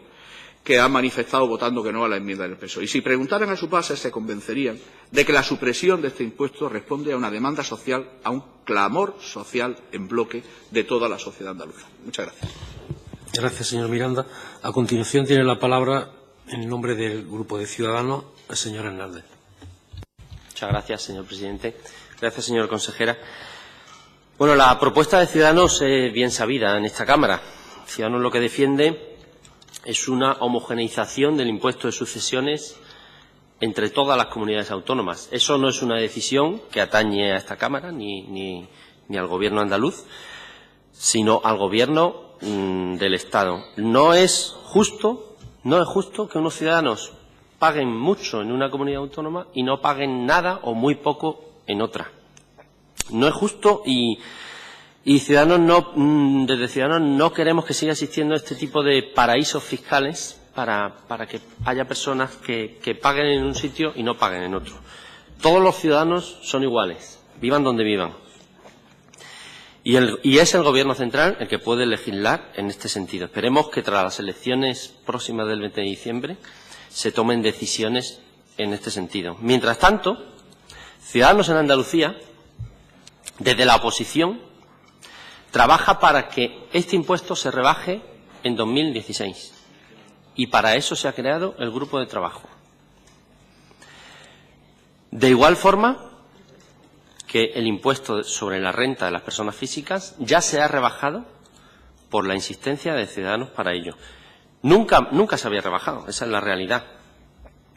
que han manifestado votando que no a la enmienda del PSOE. Y si preguntaran a sus bases, se convencerían de que la supresión de este impuesto responde a una demanda social, a un clamor social en bloque de toda la sociedad andaluza. Muchas gracias. Gracias, señor Miranda. A continuación tiene la palabra, en nombre del Grupo de Ciudadanos, el señor Hernández. Muchas gracias, señor presidente. Gracias, señora consejera. Bueno, la propuesta de Ciudadanos es bien sabida en esta Cámara. Ciudadanos lo que defiende es una homogeneización del impuesto de sucesiones entre todas las comunidades autónomas. Eso no es una decisión que atañe a esta Cámara ni al Gobierno andaluz, sino al Gobierno del Estado. No es justo que unos ciudadanos paguen mucho en una comunidad autónoma y no paguen nada o muy poco en otra. No es justo y Ciudadanos desde Ciudadanos no queremos que siga existiendo este tipo de paraísos fiscales para que haya personas que paguen en un sitio y no paguen en otro. Todos los ciudadanos son iguales, vivan donde vivan. Y es el Gobierno central el que puede legislar en este sentido. Esperemos que tras las elecciones próximas del 20 de diciembre se tomen decisiones en este sentido. Mientras tanto, Ciudadanos en Andalucía, desde la oposición, trabaja para que este impuesto se rebaje en 2016. Y para eso se ha creado el grupo de trabajo. De igual forma que el impuesto sobre la renta de las personas físicas ya se ha rebajado por la insistencia de Ciudadanos para ello. Nunca se había rebajado, esa es la realidad.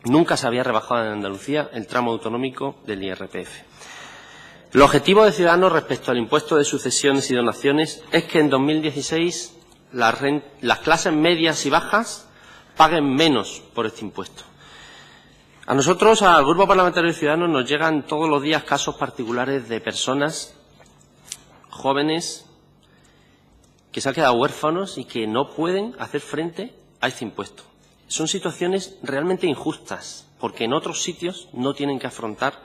Nunca se había rebajado en Andalucía el tramo autonómico del IRPF. El objetivo de Ciudadanos respecto al impuesto de sucesiones y donaciones es que en 2016 las clases medias y bajas paguen menos por este impuesto. A nosotros, al Grupo Parlamentario de Ciudadanos, nos llegan todos los días casos particulares de personas jóvenes que se han quedado huérfanos y que no pueden hacer frente a este impuesto. Son situaciones realmente injustas, porque en otros sitios no tienen que afrontar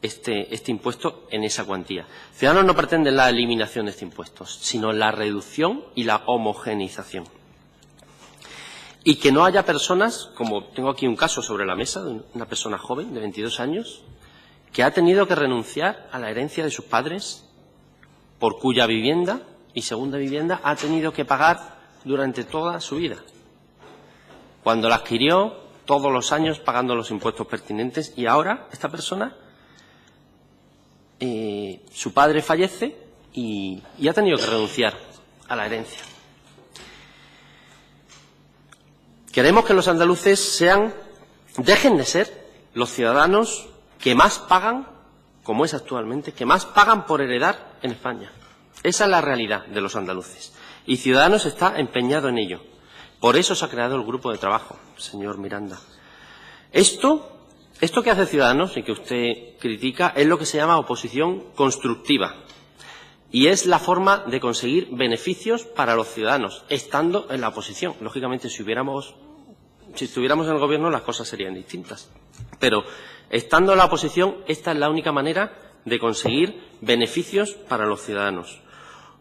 este impuesto en esa cuantía. Ciudadanos no pretenden la eliminación de este impuesto, sino la reducción y la homogeneización. Y que no haya personas, como tengo aquí un caso sobre la mesa, de una persona joven de 22 años, que ha tenido que renunciar a la herencia de sus padres, por cuya vivienda y segunda vivienda ha tenido que pagar durante toda su vida. Cuando la adquirió, todos los años pagando los impuestos pertinentes, y ahora esta persona, su padre fallece y ha tenido que renunciar a la herencia. Queremos que los andaluces dejen de ser los ciudadanos que más pagan, como es actualmente, que más pagan por heredar en España. Esa es la realidad de los andaluces. Y Ciudadanos está empeñado en ello. Por eso se ha creado el grupo de trabajo, señor Miranda. Esto que hace Ciudadanos y que usted critica es lo que se llama oposición constructiva. Y es la forma de conseguir beneficios para los ciudadanos, estando en la oposición. Lógicamente, si estuviéramos en el Gobierno, las cosas serían distintas. Pero, estando en la oposición, esta es la única manera de conseguir beneficios para los ciudadanos.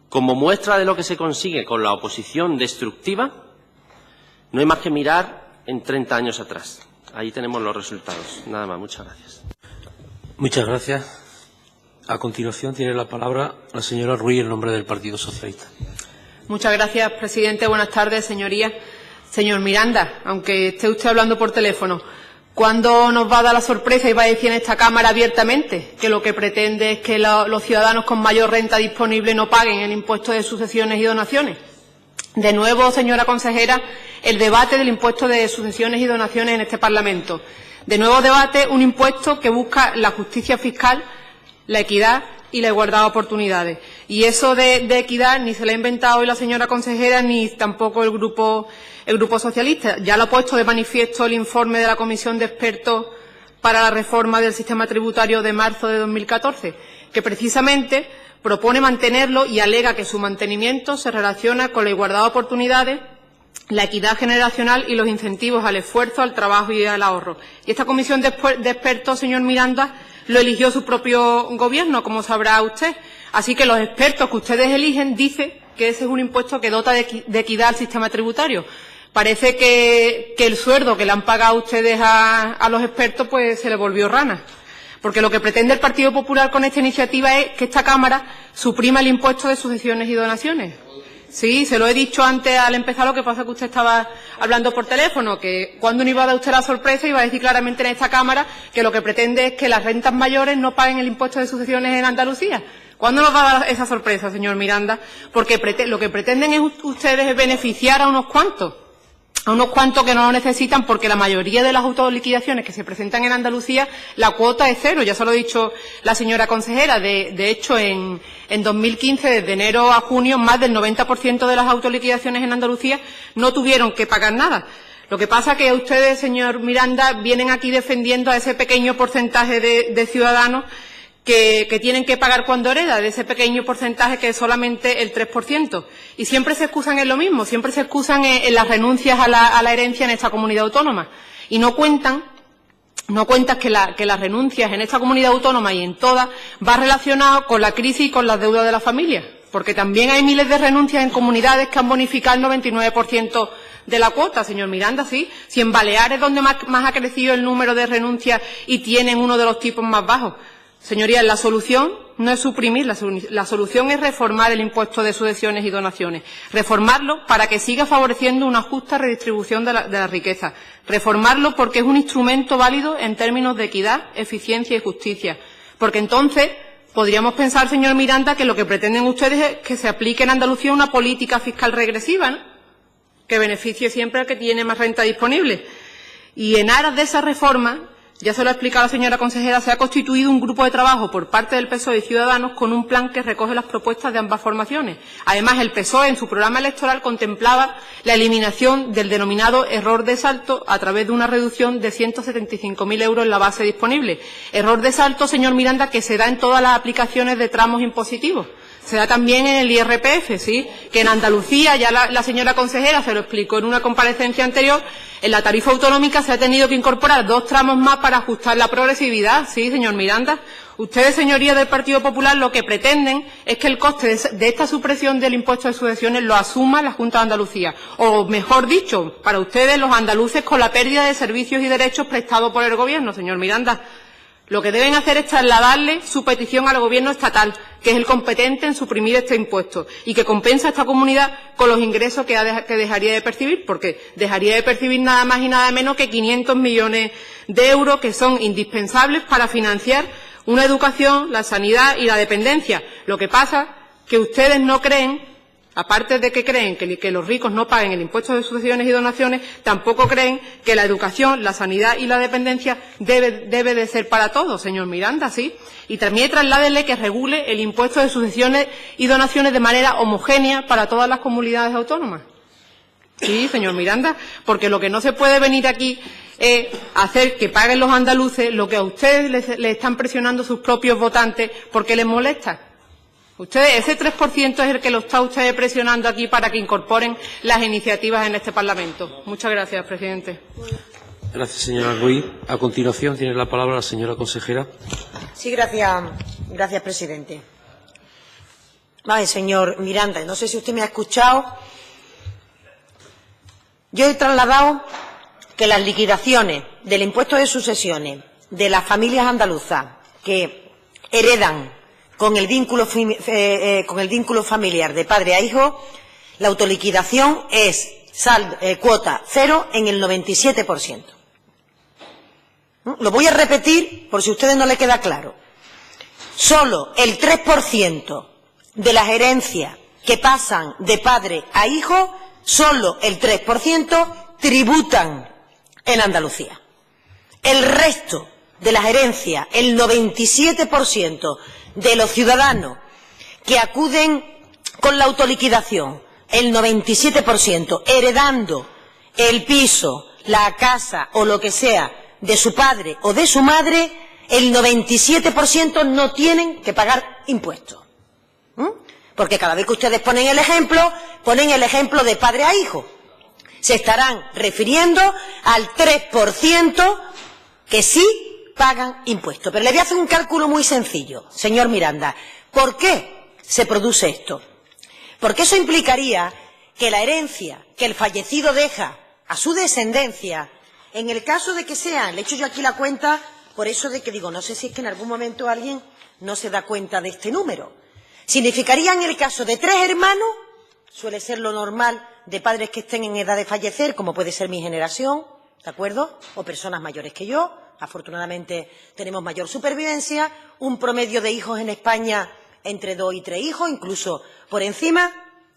Como muestra de lo que se consigue con la oposición destructiva, no hay más que mirar en 30 años atrás. Ahí tenemos los resultados. Nada más. Muchas gracias. Muchas gracias. A continuación tiene la palabra la señora Ruiz en nombre del Partido Socialista. Muchas gracias, presidente. Buenas tardes, señorías. Señor Miranda, aunque esté usted hablando por teléfono, ¿cuándo nos va a dar la sorpresa y va a decir en esta Cámara abiertamente que lo que pretende es que los ciudadanos con mayor renta disponible no paguen el impuesto de sucesiones y donaciones? De nuevo, señora consejera, el debate del impuesto de sucesiones y donaciones en este Parlamento. De nuevo debate un impuesto que busca la justicia fiscal, la equidad y la igualdad de oportunidades. Y eso de equidad ni se lo ha inventado hoy la señora consejera ni tampoco el Grupo Socialista. Ya lo ha puesto de manifiesto el informe de la Comisión de Expertos para la Reforma del Sistema Tributario de marzo de 2014, que precisamente propone mantenerlo y alega que su mantenimiento se relaciona con la igualdad de oportunidades, la equidad generacional y los incentivos al esfuerzo, al trabajo y al ahorro. Y esta comisión de expertos, señor Miranda, lo eligió su propio Gobierno, como sabrá usted. Así que los expertos que ustedes eligen dicen que ese es un impuesto que dota de equidad al sistema tributario. Parece que el sueldo que le han pagado ustedes a los expertos pues se le volvió rana. Porque lo que pretende el Partido Popular con esta iniciativa es que esta Cámara suprima el impuesto de sucesiones y donaciones. Sí, se lo he dicho antes al empezar, lo que pasa es que usted estaba hablando por teléfono, que cuando no iba a dar usted la sorpresa, iba a decir claramente en esta Cámara que lo que pretende es que las rentas mayores no paguen el impuesto de sucesiones en Andalucía. ¿Cuándo nos va a dar esa sorpresa, señor Miranda? Porque lo que pretenden es ustedes beneficiar a unos cuantos que no lo necesitan, porque la mayoría de las autoliquidaciones que se presentan en Andalucía, la cuota es cero. Ya se lo ha dicho la señora consejera. De hecho, en 2015, desde enero a junio, más del 90% de las autoliquidaciones en Andalucía no tuvieron que pagar nada. Lo que pasa es que ustedes, señor Miranda, vienen aquí defendiendo a ese pequeño porcentaje de ciudadanos que tienen que pagar cuando hereda, de ese pequeño porcentaje que es solamente el 3%. Y siempre se excusan en lo mismo, siempre se excusan en las renuncias a la herencia en esta comunidad autónoma. Y no cuentan que las renuncias en esta comunidad autónoma y en todas va relacionado con la crisis y con las deudas de las familias. Porque también hay miles de renuncias en comunidades que han bonificado el 99% de la cuota, señor Miranda, sí. Si en Baleares, donde más ha crecido el número de renuncias y tienen uno de los tipos más bajos. Señorías, la solución no es suprimir, la solución es reformar el impuesto de sucesiones y donaciones. Reformarlo para que siga favoreciendo una justa redistribución de la riqueza. Reformarlo porque es un instrumento válido en términos de equidad, eficiencia y justicia. Porque entonces podríamos pensar, señor Miranda, que lo que pretenden ustedes es que se aplique en Andalucía una política fiscal regresiva, ¿no? Que beneficie siempre al que tiene más renta disponible. Y en aras de esa reforma, ya se lo ha explicado la señora consejera, se ha constituido un grupo de trabajo por parte del PSOE y Ciudadanos con un plan que recoge las propuestas de ambas formaciones. Además, el PSOE en su programa electoral contemplaba la eliminación del denominado error de salto a través de una reducción de 175.000 euros en la base disponible. Error de salto, señor Miranda, que se da en todas las aplicaciones de tramos impositivos. Se da también en el IRPF, ¿sí? Que en Andalucía, ya la señora consejera se lo explicó en una comparecencia anterior, en la tarifa autonómica se ha tenido que incorporar 2 tramos más para ajustar la progresividad, ¿sí, señor Miranda? Ustedes, señorías del Partido Popular, lo que pretenden es que el coste de esta supresión del impuesto de sucesiones lo asuma la Junta de Andalucía. O, mejor dicho, para ustedes, los andaluces, con la pérdida de servicios y derechos prestados por el Gobierno, señor Miranda. Lo que deben hacer es trasladarle su petición al Gobierno estatal, que es el competente en suprimir este impuesto y que compensa a esta comunidad con los ingresos que dejaría de percibir, porque dejaría de percibir nada más y nada menos que 500 millones de euros que son indispensables para financiar una educación, la sanidad y la dependencia. Lo que pasa es que ustedes no creen, Aparte de que creen que los ricos no paguen el impuesto de sucesiones y donaciones, tampoco creen que la educación, la sanidad y la dependencia debe de ser para todos, señor Miranda, ¿sí? Y también trasládele que regule el impuesto de sucesiones y donaciones de manera homogénea para todas las comunidades autónomas. Sí, señor Miranda, porque lo que no se puede venir aquí es hacer que paguen los andaluces lo que a ustedes le están presionando sus propios votantes porque les molesta. Ustedes, ese 3% es el que lo está usted presionando aquí para que incorporen las iniciativas en este Parlamento. Muchas gracias, presidente. Gracias, señora Ruiz. A continuación tiene la palabra la señora consejera. Sí, gracias, presidente. Vale, señor Miranda, no sé si usted me ha escuchado. Yo he trasladado que las liquidaciones del impuesto de sucesiones de las familias andaluzas que heredan con el vínculo familiar de padre a hijo, la autoliquidación es cuota cero en el 97%. Lo voy a repetir por si a ustedes no les queda claro. Solo el 3% de las herencias que pasan de padre a hijo, solo el 3% tributan en Andalucía. El resto de las herencias, el 97% de los ciudadanos que acuden con la autoliquidación, el 97% heredando el piso, la casa o lo que sea de su padre o de su madre, el 97% no tienen que pagar impuestos. Porque cada vez que ustedes ponen el ejemplo de padre a hijo. Se estarán refiriendo al 3% que sí pagan impuestos. Pero le voy a hacer un cálculo muy sencillo, señor Miranda. ¿Por qué se produce esto? Porque eso implicaría que la herencia que el fallecido deja a su descendencia, en el caso de que sea, le he hecho yo aquí la cuenta, por eso de que digo, no sé si es que en algún momento alguien no se da cuenta de este número. Significaría en el caso de 3 hermanos, suele ser lo normal de padres que estén en edad de fallecer, como puede ser mi generación, ¿de acuerdo? O personas mayores que yo. Afortunadamente tenemos mayor supervivencia, un promedio de hijos en España entre 2 y 3 hijos, incluso por encima.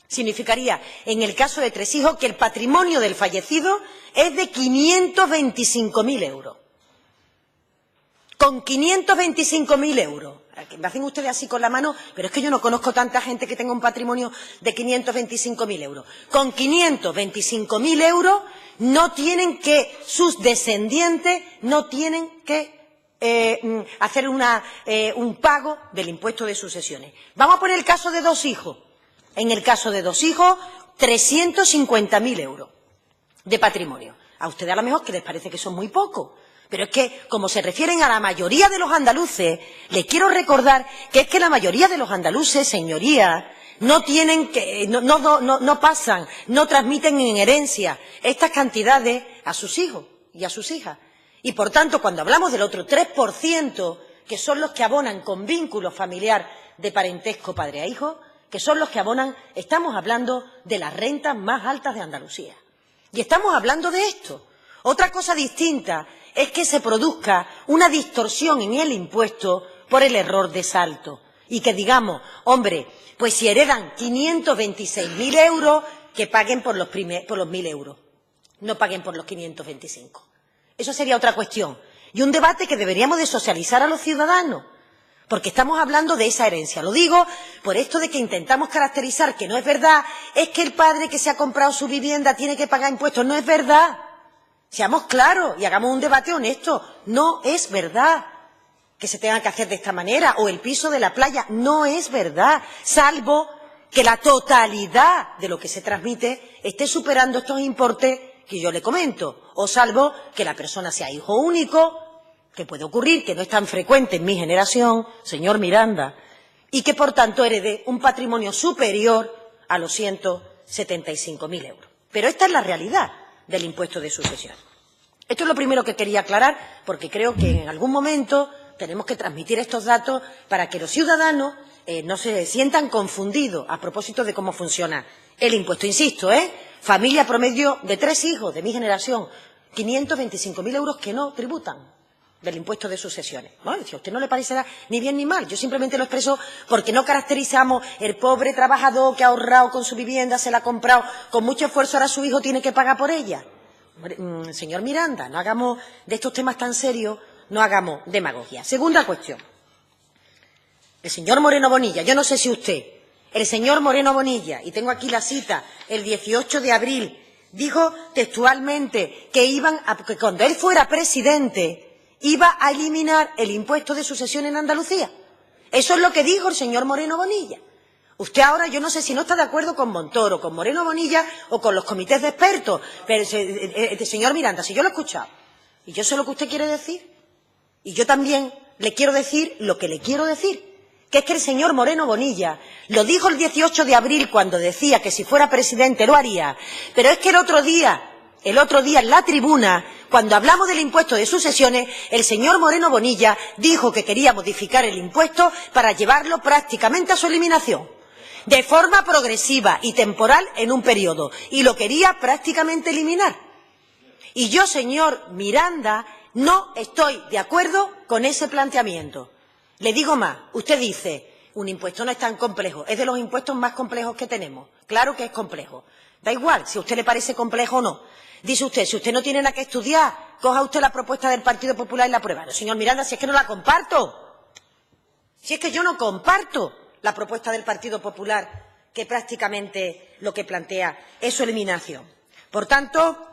Significaría, en el caso de 3 hijos, que el patrimonio del fallecido es de 525.000 euros. Con 525.000 euros. Me hacen ustedes así con la mano, pero es que yo no conozco tanta gente que tenga un patrimonio de 525.000 euros. Con 525.000 euros no tienen que, sus descendientes no tienen que hacer un pago del impuesto de sucesiones. Vamos a poner el caso de 2 hijos. En el caso de 2 hijos, 350.000 euros de patrimonio. A ustedes a lo mejor que les parece que son muy poco. Pero es que, como se refieren a la mayoría de los andaluces, les quiero recordar que es que la mayoría de los andaluces, señorías, no pasan, no transmiten en herencia estas cantidades a sus hijos y a sus hijas. Y, por tanto, cuando hablamos del otro 3%, que son los que abonan con vínculo familiar de parentesco padre a hijo, que son los que abonan, estamos hablando de las rentas más altas de Andalucía. Y estamos hablando de esto. Otra cosa distinta es que se produzca una distorsión en el impuesto por el error de salto. Y que digamos, hombre, pues si heredan 526.000 euros, que paguen por los 1.000 euros, no paguen por los 525. Eso sería otra cuestión. Y un debate que deberíamos de socializar a los ciudadanos, porque estamos hablando de esa herencia. Lo digo por esto de que intentamos caracterizar que no es verdad, es que el padre que se ha comprado su vivienda tiene que pagar impuestos. No es verdad. Seamos claros y hagamos un debate honesto. No es verdad que se tenga que hacer de esta manera, o el piso de la playa. No es verdad, salvo que la totalidad de lo que se transmite esté superando estos importes que yo le comento, o salvo que la persona sea hijo único, que puede ocurrir, que no es tan frecuente en mi generación, señor Miranda, y que, por tanto, herede un patrimonio superior a los 175.000 euros. Pero esta es la realidad del impuesto de sucesión. Esto es lo primero que quería aclarar, porque creo que en algún momento tenemos que transmitir estos datos para que los ciudadanos no se sientan confundidos a propósito de cómo funciona el impuesto. Insisto, familia promedio de 3 hijos de mi generación, 525.000 euros que no tributan. del impuesto de sucesiones. ¿No? Si a usted no le parecerá ni bien ni mal, yo simplemente lo expreso porque no caracterizamos el pobre trabajador que ha ahorrado con su vivienda, se la ha comprado con mucho esfuerzo, ahora su hijo tiene que pagar por ella. Señor Miranda, no hagamos de estos temas tan serios, no hagamos demagogia. Segunda cuestión. El señor Moreno Bonilla, yo no sé si usted, el señor Moreno Bonilla, y tengo aquí la cita, el 18 de abril, dijo textualmente que cuando él fuera presidente iba a eliminar el impuesto de sucesión en Andalucía. Eso es lo que dijo el señor Moreno Bonilla. Usted ahora, yo no sé si no está de acuerdo con Montoro, con Moreno Bonilla o con los comités de expertos, pero señor Miranda, si yo lo he escuchado, y yo sé lo que usted quiere decir, y yo también le quiero decir lo que le quiero decir, que es que el señor Moreno Bonilla lo dijo el 18 de abril cuando decía que si fuera presidente lo haría, pero es que el otro día en la tribuna, cuando hablamos del impuesto de sucesiones, el señor Moreno Bonilla dijo que quería modificar el impuesto para llevarlo prácticamente a su eliminación, de forma progresiva y temporal en un periodo, y lo quería prácticamente eliminar. Y yo, señor Miranda, no estoy de acuerdo con ese planteamiento. Le digo más, usted dice, un impuesto no es tan complejo, es de los impuestos más complejos que tenemos. Claro que es complejo. Da igual si a usted le parece complejo o no. Dice usted, si usted no tiene nada que estudiar, coja usted la propuesta del Partido Popular y la aprueba. No, señor Miranda, si es que no la comparto. Si es que yo no comparto la propuesta del Partido Popular, que prácticamente lo que plantea es su eliminación. Por tanto,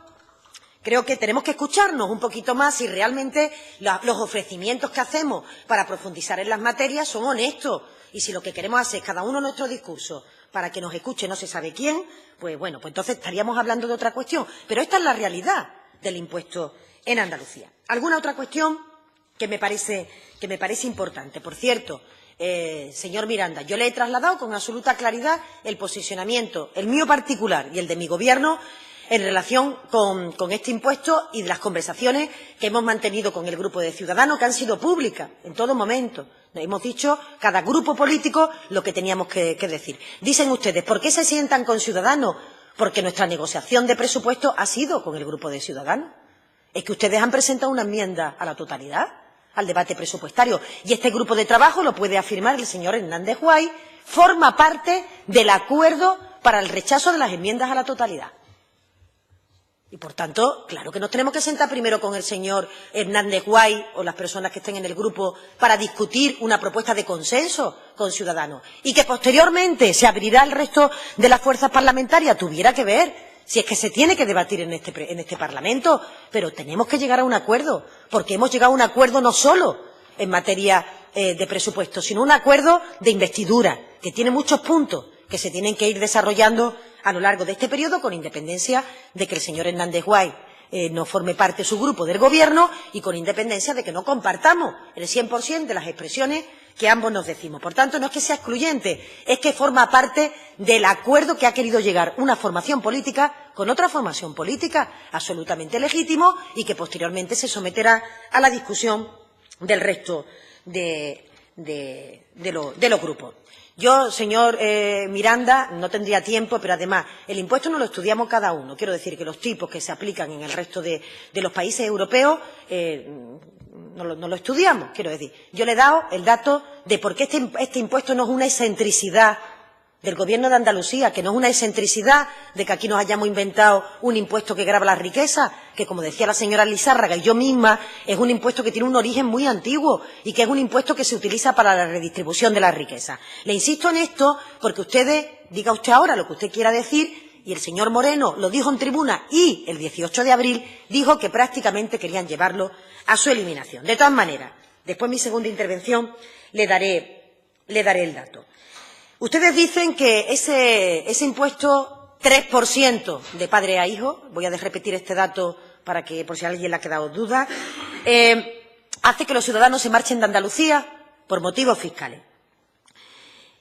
creo que tenemos que escucharnos un poquito más si realmente los ofrecimientos que hacemos para profundizar en las materias son honestos y si lo que queremos hacer es cada uno nuestro discurso para que nos escuche no se sabe quién, pues bueno, pues entonces estaríamos hablando de otra cuestión. Pero esta es la realidad del impuesto en Andalucía. ¿Alguna otra cuestión que me parece importante? Por cierto, señor Miranda, yo le he trasladado con absoluta claridad el posicionamiento, el mío particular y el de mi Gobierno, en relación con este impuesto y de las conversaciones que hemos mantenido con el Grupo de Ciudadanos, que han sido públicas en todo momento. Nos hemos dicho, cada grupo político, lo que teníamos que decir. Dicen ustedes, ¿por qué se sientan con Ciudadanos? Porque nuestra negociación de presupuesto ha sido con el Grupo de Ciudadanos. Es que ustedes han presentado una enmienda a la totalidad, al debate presupuestario, y este grupo de trabajo, lo puede afirmar el señor Hernández Guay, forma parte del acuerdo para el rechazo de las enmiendas a la totalidad. Y, por tanto, claro que nos tenemos que sentar primero con el señor Hernández Guay o las personas que estén en el grupo para discutir una propuesta de consenso con Ciudadanos y que posteriormente se abrirá al resto de las fuerzas parlamentarias. Tuviera que ver si es que se tiene que debatir en este Parlamento, pero tenemos que llegar a un acuerdo, porque hemos llegado a un acuerdo no solo en materia de presupuesto, sino un acuerdo de investidura que tiene muchos puntos que se tienen que ir desarrollando a lo largo de este periodo, con independencia de que el señor Hernández Guay no forme parte de su grupo del Gobierno y con independencia de que no compartamos el 100% de las expresiones que ambos nos decimos. Por tanto, no es que sea excluyente, es que forma parte del acuerdo que ha querido llegar una formación política con otra formación política absolutamente legítimo y que posteriormente se someterá a la discusión del resto de los grupos. Yo, señor Miranda, no tendría tiempo, pero además el impuesto no lo estudiamos cada uno. Quiero decir que los tipos que se aplican en el resto de los países europeos no lo estudiamos. Quiero decir, yo le he dado el dato de por qué este impuesto no es una excentricidad del Gobierno de Andalucía, que no es una excentricidad de que aquí nos hayamos inventado un impuesto que grava la riqueza, que, como decía la señora Lizárraga y yo misma, es un impuesto que tiene un origen muy antiguo y que es un impuesto que se utiliza para la redistribución de la riqueza. Le insisto en esto porque diga usted ahora lo que usted quiera decir, y el señor Moreno lo dijo en tribuna y el 18 de abril dijo que prácticamente querían llevarlo a su eliminación. De todas maneras, después de mi segunda intervención le daré el dato. Ustedes dicen que ese impuesto 3% de padre a hijo, voy a repetir este dato para que, por si a alguien le ha quedado duda, hace que los ciudadanos se marchen de Andalucía por motivos fiscales.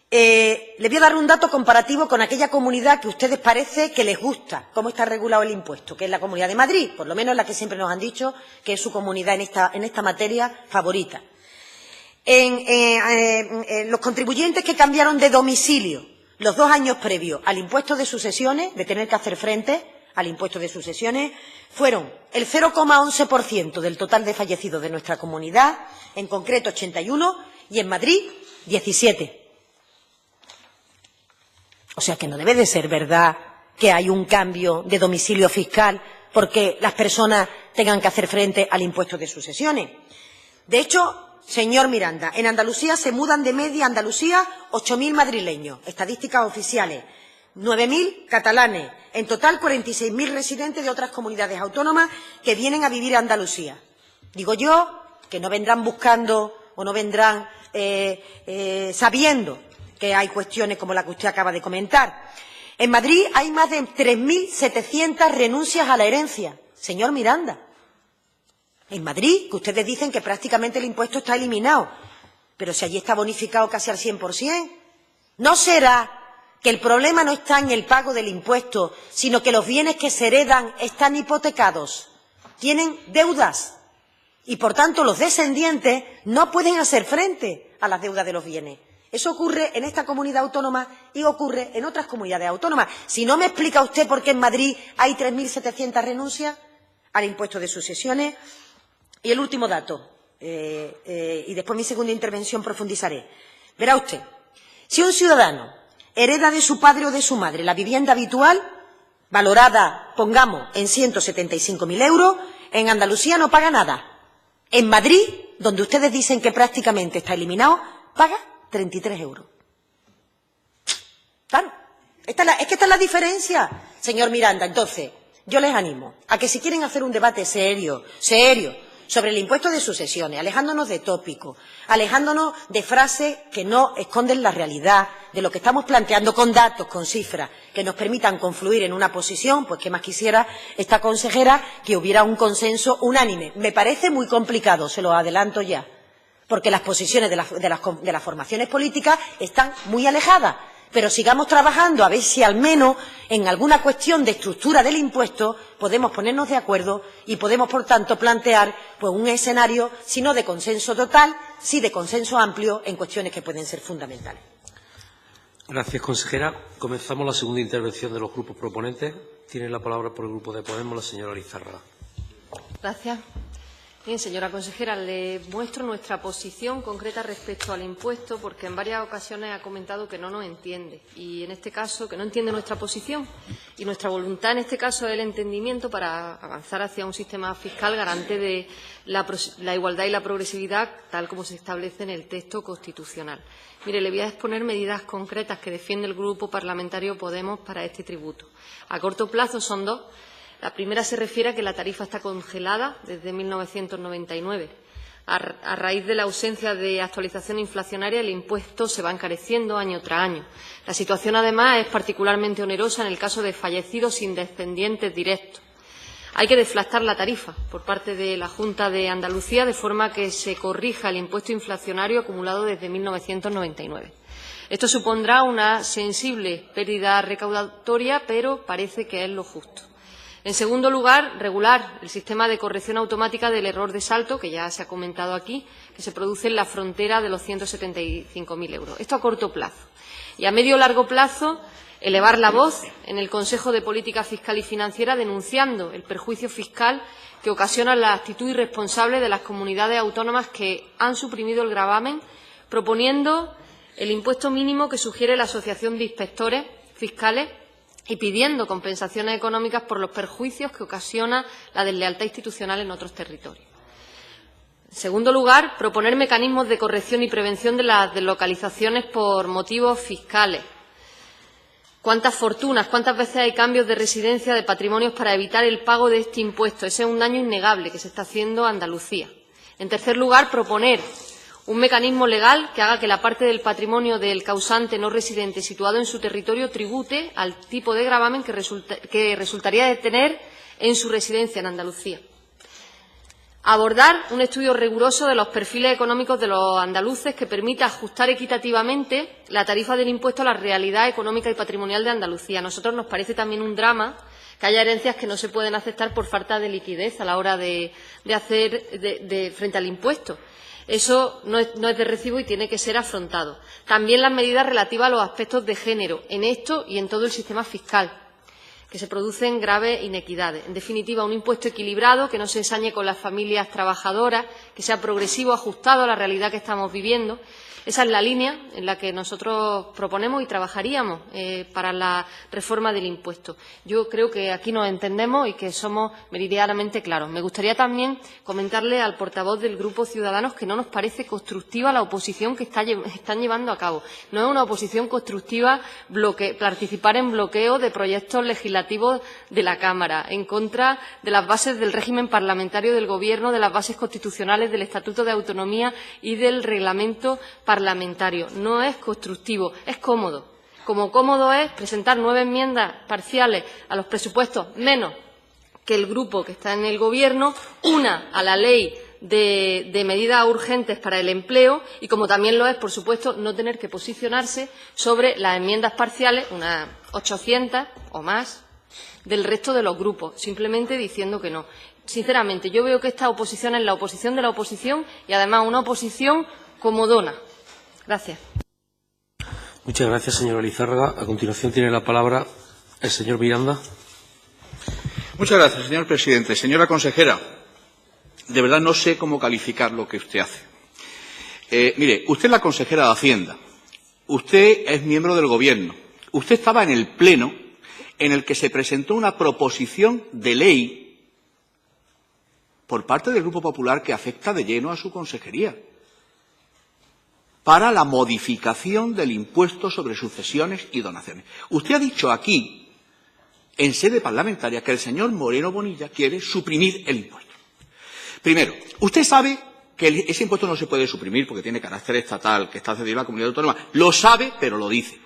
Le voy a dar un dato comparativo con aquella comunidad que a ustedes parece que les gusta cómo está regulado el impuesto, que es la Comunidad de Madrid, por lo menos la que siempre nos han dicho que es su comunidad en esta materia favorita. Los contribuyentes que cambiaron de domicilio los 2 años previos al impuesto de sucesiones, de tener que hacer frente al impuesto de sucesiones fueron el 0,11% del total de fallecidos de nuestra comunidad, en concreto 81, y en Madrid 17. O sea que no debe de ser verdad que hay un cambio de domicilio fiscal porque las personas tengan que hacer frente al impuesto de sucesiones. De hecho, señor Miranda, en Andalucía se mudan de media a Andalucía 8.000 madrileños, estadísticas oficiales, 9.000 catalanes, en total 46.000 residentes de otras comunidades autónomas que vienen a vivir a Andalucía. Digo yo que no vendrán buscando o no vendrán sabiendo que hay cuestiones como la que usted acaba de comentar. En Madrid hay más de 3.700 renuncias a la herencia. Señor Miranda, en Madrid, que ustedes dicen que prácticamente el impuesto está eliminado, pero si allí está bonificado casi al 100%, ¿no será que el problema no está en el pago del impuesto, sino que los bienes que se heredan están hipotecados, tienen deudas y, por tanto, los descendientes no pueden hacer frente a las deudas de los bienes? Eso ocurre en esta comunidad autónoma y ocurre en otras comunidades autónomas. Si no me explica usted por qué en Madrid hay 3.700 renuncias al impuesto de sucesiones. Y el último dato, y después mi segunda intervención profundizaré. Verá usted, si un ciudadano hereda de su padre o de su madre la vivienda habitual, valorada, pongamos, en 175.000 euros, en Andalucía no paga nada. En Madrid, donde ustedes dicen que prácticamente está eliminado, paga 33 euros. Claro, es que esta es la diferencia, señor Miranda. Entonces, yo les animo a que si quieren hacer un debate serio, sobre el impuesto de sucesiones, alejándonos de tópicos, alejándonos de frases que no esconden la realidad de lo que estamos planteando con datos, con cifras, que nos permitan confluir en una posición, pues qué más quisiera esta consejera que hubiera un consenso unánime. Me parece muy complicado, se lo adelanto ya, porque las posiciones de las formaciones políticas están muy alejadas. Pero sigamos trabajando a ver si al menos en alguna cuestión de estructura del impuesto podemos ponernos de acuerdo y podemos, por tanto, plantear pues, un escenario, si no de consenso total, sí de consenso amplio en cuestiones que pueden ser fundamentales. Gracias, consejera. Comenzamos la segunda intervención de los grupos proponentes. Tiene la palabra por el Grupo de Podemos la señora Lizárraga. Gracias. Bien, señora consejera, le muestro nuestra posición concreta respecto al impuesto, porque en varias ocasiones ha comentado que no nos entiende y, en este caso, que no entiende nuestra posición. Y nuestra voluntad, en este caso, es el entendimiento para avanzar hacia un sistema fiscal garante de la igualdad y la progresividad, tal como se establece en el texto constitucional. Mire, le voy a exponer medidas concretas que defiende el Grupo Parlamentario Podemos para este tributo. A corto plazo son dos. La primera se refiere a que la tarifa está congelada desde 1999. A raíz de la ausencia de actualización inflacionaria, el impuesto se va encareciendo año tras año. La situación, además, es particularmente onerosa en el caso de fallecidos sin descendientes directos. Hay que deflactar la tarifa por parte de la Junta de Andalucía de forma que se corrija el impuesto inflacionario acumulado desde 1999. Esto supondrá una sensible pérdida recaudatoria, pero parece que es lo justo. En segundo lugar, regular el sistema de corrección automática del error de salto, que ya se ha comentado aquí, que se produce en la frontera de los 175.000 euros. Esto a corto plazo. Y a medio o largo plazo, elevar la voz en el Consejo de Política Fiscal y Financiera denunciando el perjuicio fiscal que ocasiona la actitud irresponsable de las comunidades autónomas que han suprimido el gravamen, proponiendo el impuesto mínimo que sugiere la Asociación de Inspectores Fiscales y pidiendo compensaciones económicas por los perjuicios que ocasiona la deslealtad institucional en otros territorios. En segundo lugar, proponer mecanismos de corrección y prevención de las deslocalizaciones por motivos fiscales. ¿Cuántas fortunas, cuántas veces hay cambios de residencia de patrimonios para evitar el pago de este impuesto? Ese es un daño innegable que se está haciendo a Andalucía. En tercer lugar, proponer un mecanismo legal que haga que la parte del patrimonio del causante no residente situado en su territorio tribute al tipo de gravamen que resultaría de tener en su residencia en Andalucía. Abordar un estudio riguroso de los perfiles económicos de los andaluces que permita ajustar equitativamente la tarifa del impuesto a la realidad económica y patrimonial de Andalucía. A nosotros nos parece también un drama que haya herencias que no se pueden aceptar por falta de liquidez a la hora de frente al impuesto. Eso no es de recibo y tiene que ser afrontado. También las medidas relativas a los aspectos de género en esto y en todo el sistema fiscal. que se producen graves inequidades. En definitiva, un impuesto equilibrado que no se ensañe con las familias trabajadoras, que sea progresivo, ajustado a la realidad que estamos viviendo. Esa es la línea en la que nosotros proponemos y trabajaríamos para la reforma del impuesto. Yo creo que aquí nos entendemos y que somos meridianamente claros. Me gustaría también comentarle al portavoz del Grupo Ciudadanos que no nos parece constructiva la oposición que están llevando a cabo. No es una oposición constructiva participar en bloqueo de proyectos legislativos de la Cámara, en contra de las bases del régimen parlamentario del Gobierno, de las bases constitucionales, del Estatuto de Autonomía y del Reglamento parlamentario. No es constructivo, es cómodo. Como cómodo es presentar 9 enmiendas parciales a los presupuestos, menos que el grupo que está en el Gobierno, una a la ley de medidas urgentes para el empleo y, como también lo es, por supuesto, no tener que posicionarse sobre las enmiendas parciales, unas 800 o más, del resto de los grupos, simplemente diciendo que no. Sinceramente, yo veo que esta oposición es la oposición de la oposición y, además, una oposición comodona. Gracias. Muchas gracias, señora Lizárraga. A continuación tiene la palabra el señor Miranda. Muchas gracias, señor presidente. Señora consejera, de verdad no sé cómo calificar lo que usted hace. Mire, usted es la consejera de Hacienda. Usted es miembro del Gobierno. Usted estaba en el Pleno en el que se presentó una proposición de ley por parte del Grupo Popular que afecta de lleno a su consejería, para la modificación del impuesto sobre sucesiones y donaciones. Usted ha dicho aquí, en sede parlamentaria, que el señor Moreno Bonilla quiere suprimir el impuesto. Primero, usted sabe que ese impuesto no se puede suprimir porque tiene carácter estatal, que está cedido a la comunidad autónoma. Lo sabe, pero lo dice.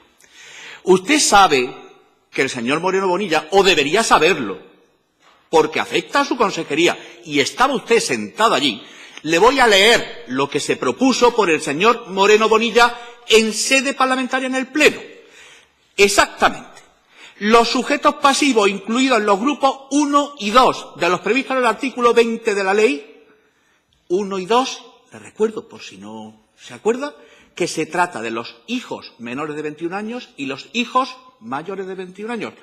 Usted sabe que el señor Moreno Bonilla, o debería saberlo, porque afecta a su consejería, y estaba usted sentado allí. Le voy a leer lo que se propuso por el señor Moreno Bonilla en sede parlamentaria en el Pleno. Exactamente. Los sujetos pasivos incluidos en los grupos 1 y 2 de los previstos en el artículo 20 de la ley, 1 y 2, le recuerdo por si no se acuerda, que se trata de los hijos menores de 21 años y los hijos mayores de 21 años.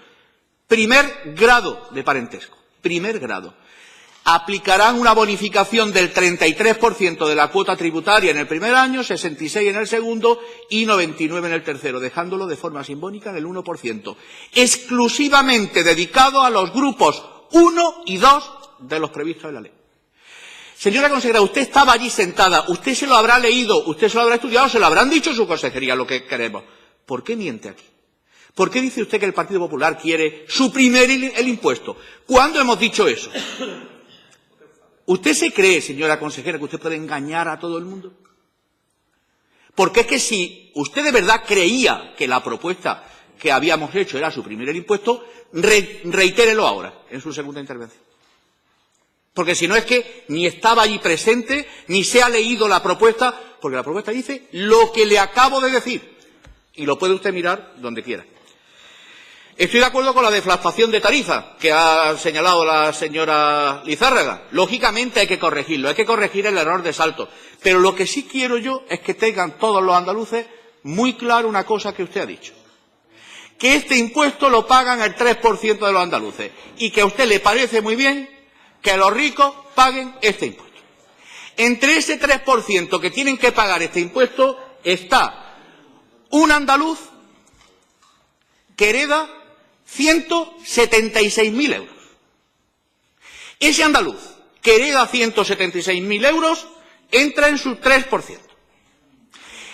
Primer grado de parentesco. Primer grado. Aplicarán una bonificación del 33% de la cuota tributaria en el primer año, 66% en el segundo y 99% en el tercero, dejándolo de forma simbólica en el 1%, exclusivamente dedicado a los grupos 1 y 2 de los previstos en la ley. Señora consejera, usted estaba allí sentada, usted se lo habrá leído, usted se lo habrá estudiado, se lo habrán dicho su consejería lo que queremos. ¿Por qué miente aquí? ¿Por qué dice usted que el Partido Popular quiere suprimir el impuesto? ¿Cuándo hemos dicho eso? ¿Usted se cree, señora consejera, que usted puede engañar a todo el mundo? Porque es que si usted de verdad creía que la propuesta que habíamos hecho era suprimir el impuesto, reitérelo ahora, en su segunda intervención. Porque si no es que ni estaba allí presente, ni se ha leído la propuesta, porque la propuesta dice lo que le acabo de decir. Y lo puede usted mirar donde quiera. Estoy de acuerdo con la deflactación de tarifa que ha señalado la señora Lizárraga. Lógicamente hay que corregirlo, hay que corregir el error de salto. Pero lo que sí quiero yo es que tengan todos los andaluces muy claro una cosa que usted ha dicho. Que este impuesto lo pagan el 3% de los andaluces y que a usted le parece muy bien que los ricos paguen este impuesto. Entre ese 3% que tienen que pagar este impuesto está un andaluz que hereda 176.000 euros. Ese andaluz que hereda 176.000 euros entra en su 3%.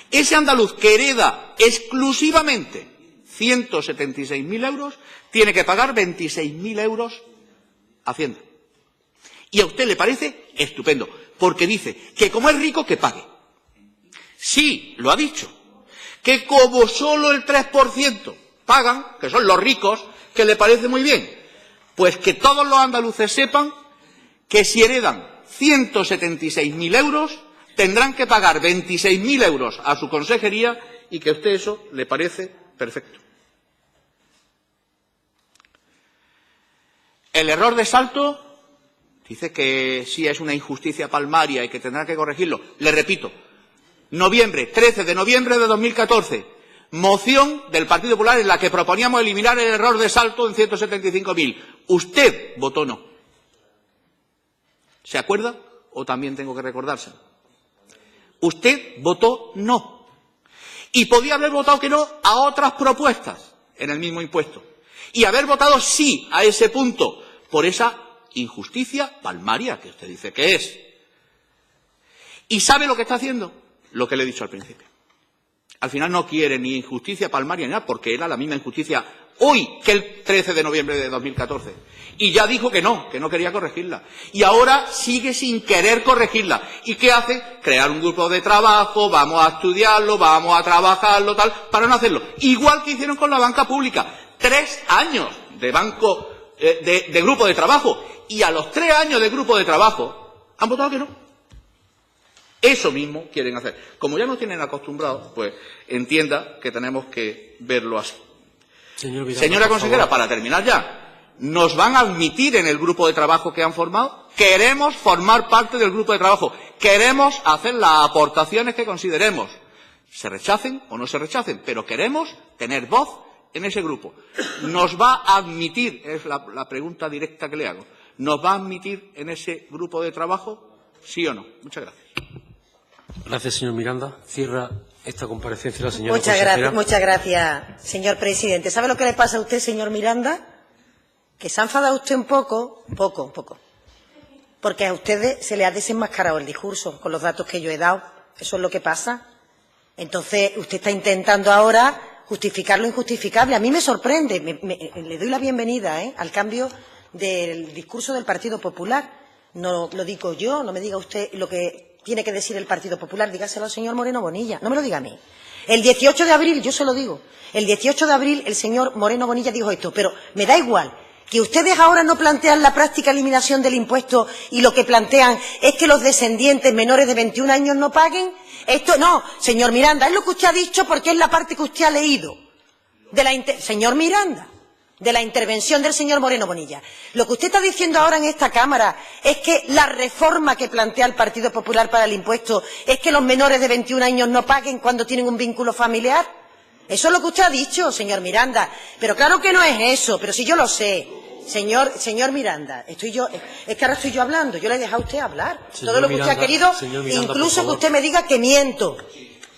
Ese andaluz que hereda exclusivamente 176.000 euros tiene que pagar 26.000 euros a Hacienda. Y a usted le parece estupendo, porque dice que como es rico, que pague. Sí, lo ha dicho, que como solo el 3% pagan, que son los ricos, que le parece muy bien. Pues que todos los andaluces sepan que si heredan 176.000 euros, tendrán que pagar 26.000 euros a su consejería y que a usted eso le parece perfecto. El error de salto dice que sí es una injusticia palmaria y que tendrá que corregirlo. Le repito, 13 de noviembre de 2014, moción del Partido Popular en la que proponíamos eliminar el error de salto en 175.000. Usted votó no. ¿Se acuerda? ¿O también tengo que recordárselo? Usted votó no. Y podía haber votado que no a otras propuestas en el mismo impuesto. Y haber votado sí a ese punto por esa injusticia palmaria que usted dice que es. ¿Y sabe lo que está haciendo? Lo que le he dicho al principio. Al final no quiere ni injusticia palmaria ni nada, porque era la misma injusticia hoy que el 13 de noviembre de 2014. Y ya dijo que no quería corregirla. Y ahora sigue sin querer corregirla. ¿Y qué hace? Crear un grupo de trabajo, vamos a estudiarlo, vamos a trabajarlo, tal, para no hacerlo. Igual que hicieron con la banca pública. 3 años de banco, de grupo de trabajo. Y a los 3 años de grupo de trabajo han votado que no. Eso mismo quieren hacer. Como ya nos tienen acostumbrados, pues entienda que tenemos que verlo así. Señora consejera, para terminar ya, ¿nos van a admitir en el grupo de trabajo que han formado? Queremos formar parte del grupo de trabajo. Queremos hacer las aportaciones que consideremos. Se rechacen o no se rechacen, pero queremos tener voz en ese grupo. ¿Nos va a admitir? Es la pregunta directa que le hago. ¿Nos va a admitir en ese grupo de trabajo? ¿Sí o no? Muchas gracias. Gracias, señor Miranda. Cierra esta comparecencia la señora consejera. Muchas gracias, señor presidente. ¿Sabe lo que le pasa a usted, señor Miranda? Que se ha enfadado usted un poco, porque a ustedes se le ha desenmascarado el discurso con los datos que yo he dado. Eso es lo que pasa. Entonces, usted está intentando ahora justificar lo injustificable. A mí me sorprende. Le doy la bienvenida al cambio del discurso del Partido Popular. No lo digo yo, no me diga usted lo que tiene que decir el Partido Popular, dígaselo al señor Moreno Bonilla, no me lo diga a mí. El 18 de abril, yo se lo digo, el 18 de abril el señor Moreno Bonilla dijo esto, pero me da igual, que ustedes ahora no plantean la práctica eliminación del impuesto y lo que plantean es que los descendientes menores de 21 años no paguen. Esto no, señor Miranda, es lo que usted ha dicho porque es la parte que usted ha leído. Señor Miranda, de la intervención del señor Moreno Bonilla. Lo que usted está diciendo ahora en esta Cámara es que la reforma que plantea el Partido Popular para el impuesto es que los menores de 21 años no paguen cuando tienen un vínculo familiar. Eso es lo que usted ha dicho, señor Miranda. Pero claro que no es eso, pero si yo lo sé. Señor Miranda, es que ahora estoy yo hablando, yo le he dejado a usted hablar. Todo lo que usted ha querido, incluso que usted me diga que miento.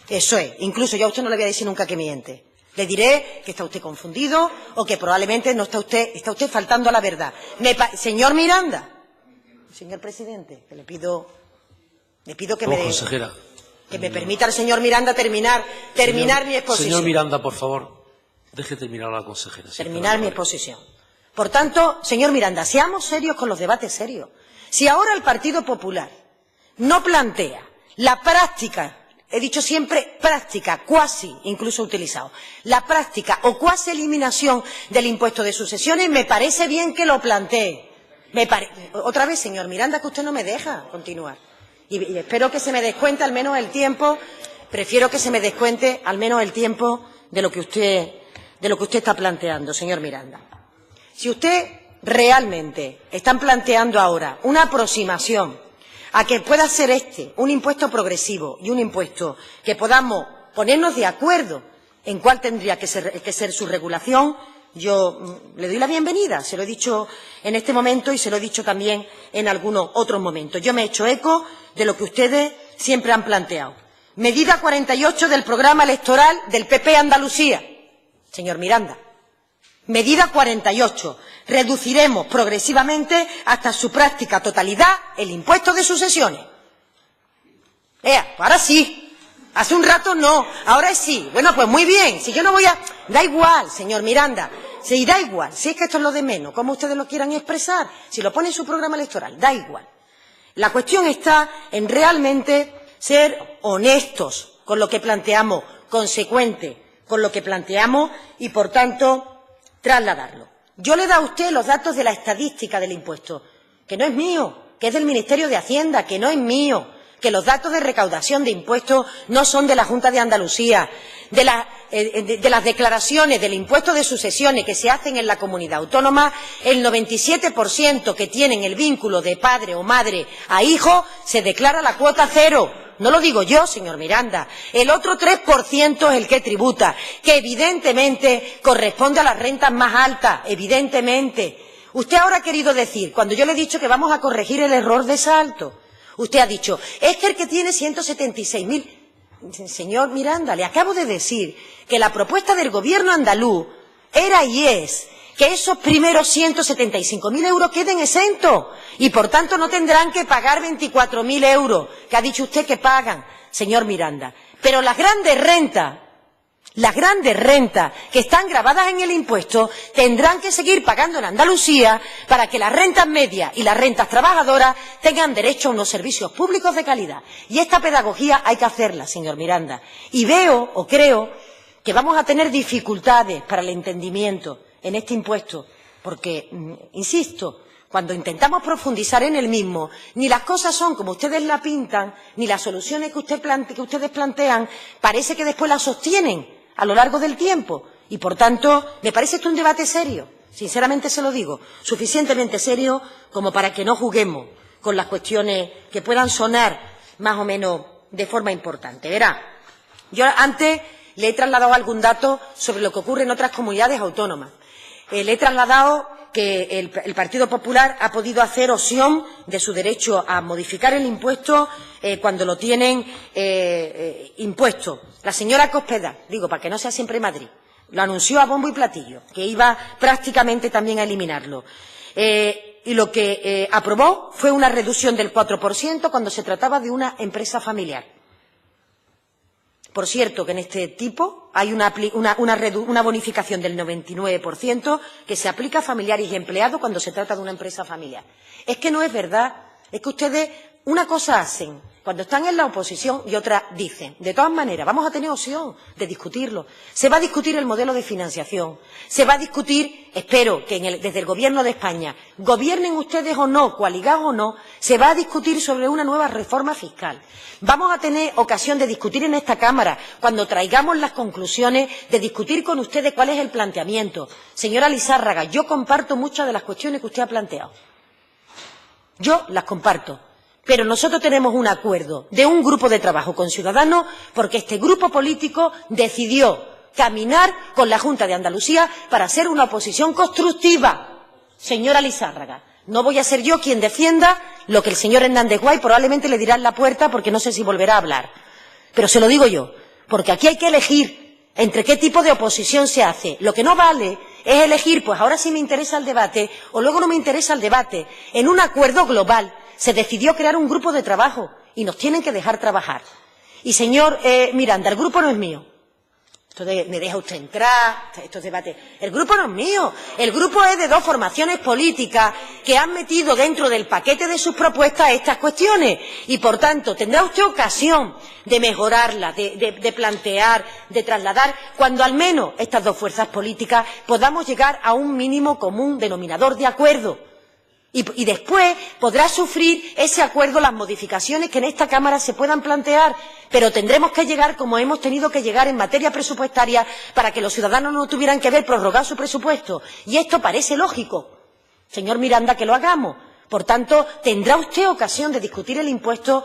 Eso es, incluso yo a usted no le voy a decir nunca que miente. Le diré que está usted confundido o que probablemente no está usted faltando a la verdad. Señor Miranda, señor presidente, que le pido que me permita al señor Miranda terminar mi exposición. Señor Miranda, por favor, deje terminar a la consejera. Terminar mi exposición. Por tanto, señor Miranda, seamos serios con los debates serios. Si ahora el Partido Popular no plantea la práctica, he dicho siempre práctica, cuasi, incluso utilizado, la práctica o cuasi eliminación del impuesto de sucesiones, me parece bien que lo plantee. Otra vez, señor Miranda, que usted no me deja continuar. Y espero que se me descuente al menos el tiempo, prefiero que se me descuente al menos el tiempo de lo que usted está planteando, señor Miranda. Si usted realmente está planteando ahora una aproximación a que pueda ser un impuesto progresivo y un impuesto que podamos ponernos de acuerdo en cuál tendría que ser su regulación, yo le doy la bienvenida. Se lo he dicho en este momento y se lo he dicho también en algunos otros momentos. Yo me he hecho eco de lo que ustedes siempre han planteado. Medida 48 del programa electoral del PP Andalucía. Señor Miranda. Medida 48. Reduciremos progresivamente hasta su práctica totalidad el impuesto de sucesiones. Ahora sí. Hace un rato no. Ahora sí. Bueno, pues muy bien. Si yo no voy a... Da igual, señor Miranda. Sí, da igual. Si es que esto es lo de menos. Como ustedes lo quieran expresar. Si lo pone en su programa electoral. Da igual. La cuestión está en realmente ser honestos con lo que planteamos, consecuente con lo que planteamos y, por tanto, trasladarlo. Yo le he dado a usted los datos de la estadística del impuesto, que no es mío, que es del Ministerio de Hacienda, que no es mío, que los datos de recaudación de impuestos no son de la Junta de Andalucía, de las declaraciones del impuesto de sucesiones que se hacen en la comunidad autónoma, el 97% que tienen el vínculo de padre o madre a hijo se declara la cuota cero. no lo digo yo, señor Miranda, el otro 3% es el que tributa, que evidentemente corresponde a las rentas más altas, evidentemente. Usted ahora ha querido decir, cuando yo le he dicho que vamos a corregir el error de salto, usted ha dicho, es que el que tiene 176.000... Señor Miranda, le acabo de decir que la propuesta del Gobierno andaluz era y es que esos primeros 175.000 euros queden exentos y, por tanto, no tendrán que pagar 24.000 euros, que ha dicho usted que pagan, señor Miranda. Pero las grandes rentas que están gravadas en el impuesto tendrán que seguir pagando en Andalucía para que las rentas medias y las rentas trabajadoras tengan derecho a unos servicios públicos de calidad. Y esta pedagogía hay que hacerla, señor Miranda. Y veo o creo que vamos a tener dificultades para el entendimiento en este impuesto, porque, insisto, cuando intentamos profundizar en el mismo, ni las cosas son como ustedes la pintan, ni las soluciones que ustedes plantean, parece que después las sostienen a lo largo del tiempo. Y, por tanto, me parece esto un debate serio, sinceramente se lo digo, suficientemente serio como para que no juguemos con las cuestiones que puedan sonar más o menos de forma importante. Verá, yo antes le he trasladado algún dato sobre lo que ocurre en otras comunidades autónomas. Le he trasladado que el Partido Popular ha podido hacer opción de su derecho a modificar el impuesto cuando lo tienen impuesto. La señora Cospedal, digo, para que no sea siempre Madrid, lo anunció a bombo y platillo, que iba prácticamente también a eliminarlo. Y lo que aprobó fue una reducción del 4% cuando se trataba de una empresa familiar. Por cierto, que en este tipo hay una bonificación del 99% que se aplica a familiares y empleados cuando se trata de una empresa familiar. Es que no es verdad, es que ustedes una cosa hacen cuando están en la oposición y otra dicen. De todas maneras, vamos a tener opción de discutirlo. Se va a discutir el modelo de financiación, se va a discutir, espero que desde el Gobierno de España, gobiernen ustedes o no, coaligados o no, se va a discutir sobre una nueva reforma fiscal. Vamos a tener ocasión de discutir en esta Cámara, cuando traigamos las conclusiones, de discutir con ustedes cuál es el planteamiento. Señora Lizárraga, yo comparto muchas de las cuestiones que usted ha planteado. Yo las comparto. Pero nosotros tenemos un acuerdo de un grupo de trabajo con Ciudadanos porque este grupo político decidió caminar con la Junta de Andalucía para hacer una oposición constructiva. Señora Lizárraga, no voy a ser yo quien defienda lo que el señor Hernández Guay probablemente le dirá en la puerta porque no sé si volverá a hablar. Pero se lo digo yo, porque aquí hay que elegir entre qué tipo de oposición se hace. Lo que no vale es elegir, pues ahora sí me interesa el debate o luego no me interesa el debate. En un acuerdo global se decidió crear un grupo de trabajo y nos tienen que dejar trabajar. Y, señor Miranda, el grupo no es mío. Me deja usted entrar, estos debates. El grupo no es mío. El grupo es de dos formaciones políticas que han metido dentro del paquete de sus propuestas estas cuestiones. Y, por tanto, tendrá usted ocasión de mejorarlas, de plantear, de trasladar, cuando al menos estas dos fuerzas políticas podamos llegar a un mínimo común denominador de acuerdo. Y después podrá sufrir ese acuerdo las modificaciones que en esta Cámara se puedan plantear, pero tendremos que llegar como hemos tenido que llegar en materia presupuestaria para que los ciudadanos no tuvieran que ver prorrogado su presupuesto. Y esto parece lógico, señor Miranda, que lo hagamos. Por tanto, tendrá usted ocasión de discutir el impuesto,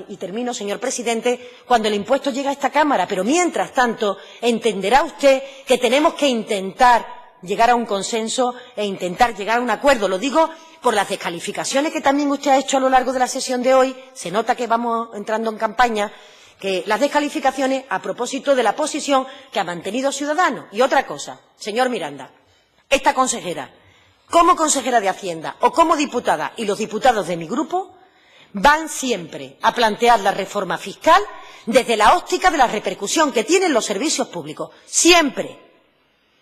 y termino, señor presidente, cuando el impuesto llegue a esta Cámara. Pero, mientras tanto, entenderá usted que tenemos que intentar llegar a un consenso e intentar llegar a un acuerdo. Lo digo por las descalificaciones que también usted ha hecho a lo largo de la sesión de hoy. Se nota que vamos entrando en campaña, que las descalificaciones a propósito de la posición que ha mantenido Ciudadanos. Y otra cosa, señor Miranda, esta consejera, como consejera de Hacienda o como diputada, y los diputados de mi grupo, van siempre a plantear la reforma fiscal desde la óptica de la repercusión que tienen los servicios públicos. Siempre.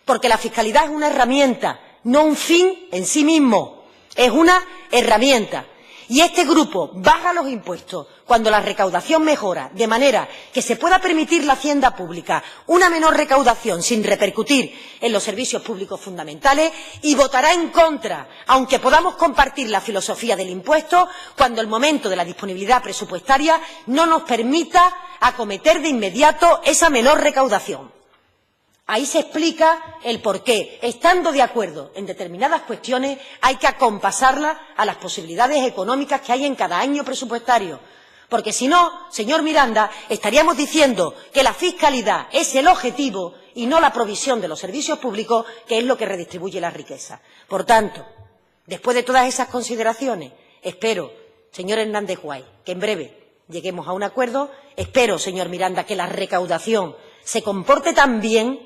Porque la fiscalidad es una herramienta, no un fin en sí mismo. Es una herramienta. Y este grupo baja los impuestos cuando la recaudación mejora, de manera que se pueda permitir la hacienda pública una menor recaudación sin repercutir en los servicios públicos fundamentales, y votará en contra, aunque podamos compartir la filosofía del impuesto, cuando el momento de la disponibilidad presupuestaria no nos permita acometer de inmediato esa menor recaudación. Ahí se explica el porqué. Estando de acuerdo en determinadas cuestiones, hay que acompasarlas a las posibilidades económicas que hay en cada año presupuestario. Porque si no, señor Miranda, estaríamos diciendo que la fiscalidad es el objetivo y no la provisión de los servicios públicos, que es lo que redistribuye la riqueza. Por tanto, después de todas esas consideraciones, espero, señor Hernández Guay, que en breve lleguemos a un acuerdo. Espero, señor Miranda, que la recaudación se comporte también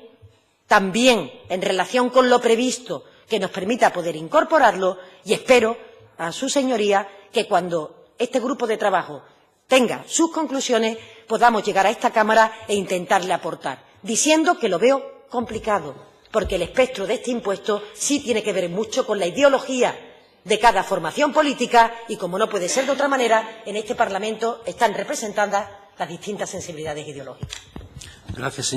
en relación con lo previsto, que nos permita poder incorporarlo, y espero a su señoría que cuando este grupo de trabajo tenga sus conclusiones podamos llegar a esta Cámara e intentarle aportar, diciendo que lo veo complicado, porque el espectro de este impuesto sí tiene que ver mucho con la ideología de cada formación política y, como no puede ser de otra manera, en este Parlamento están representadas las distintas sensibilidades ideológicas. Gracias, señor.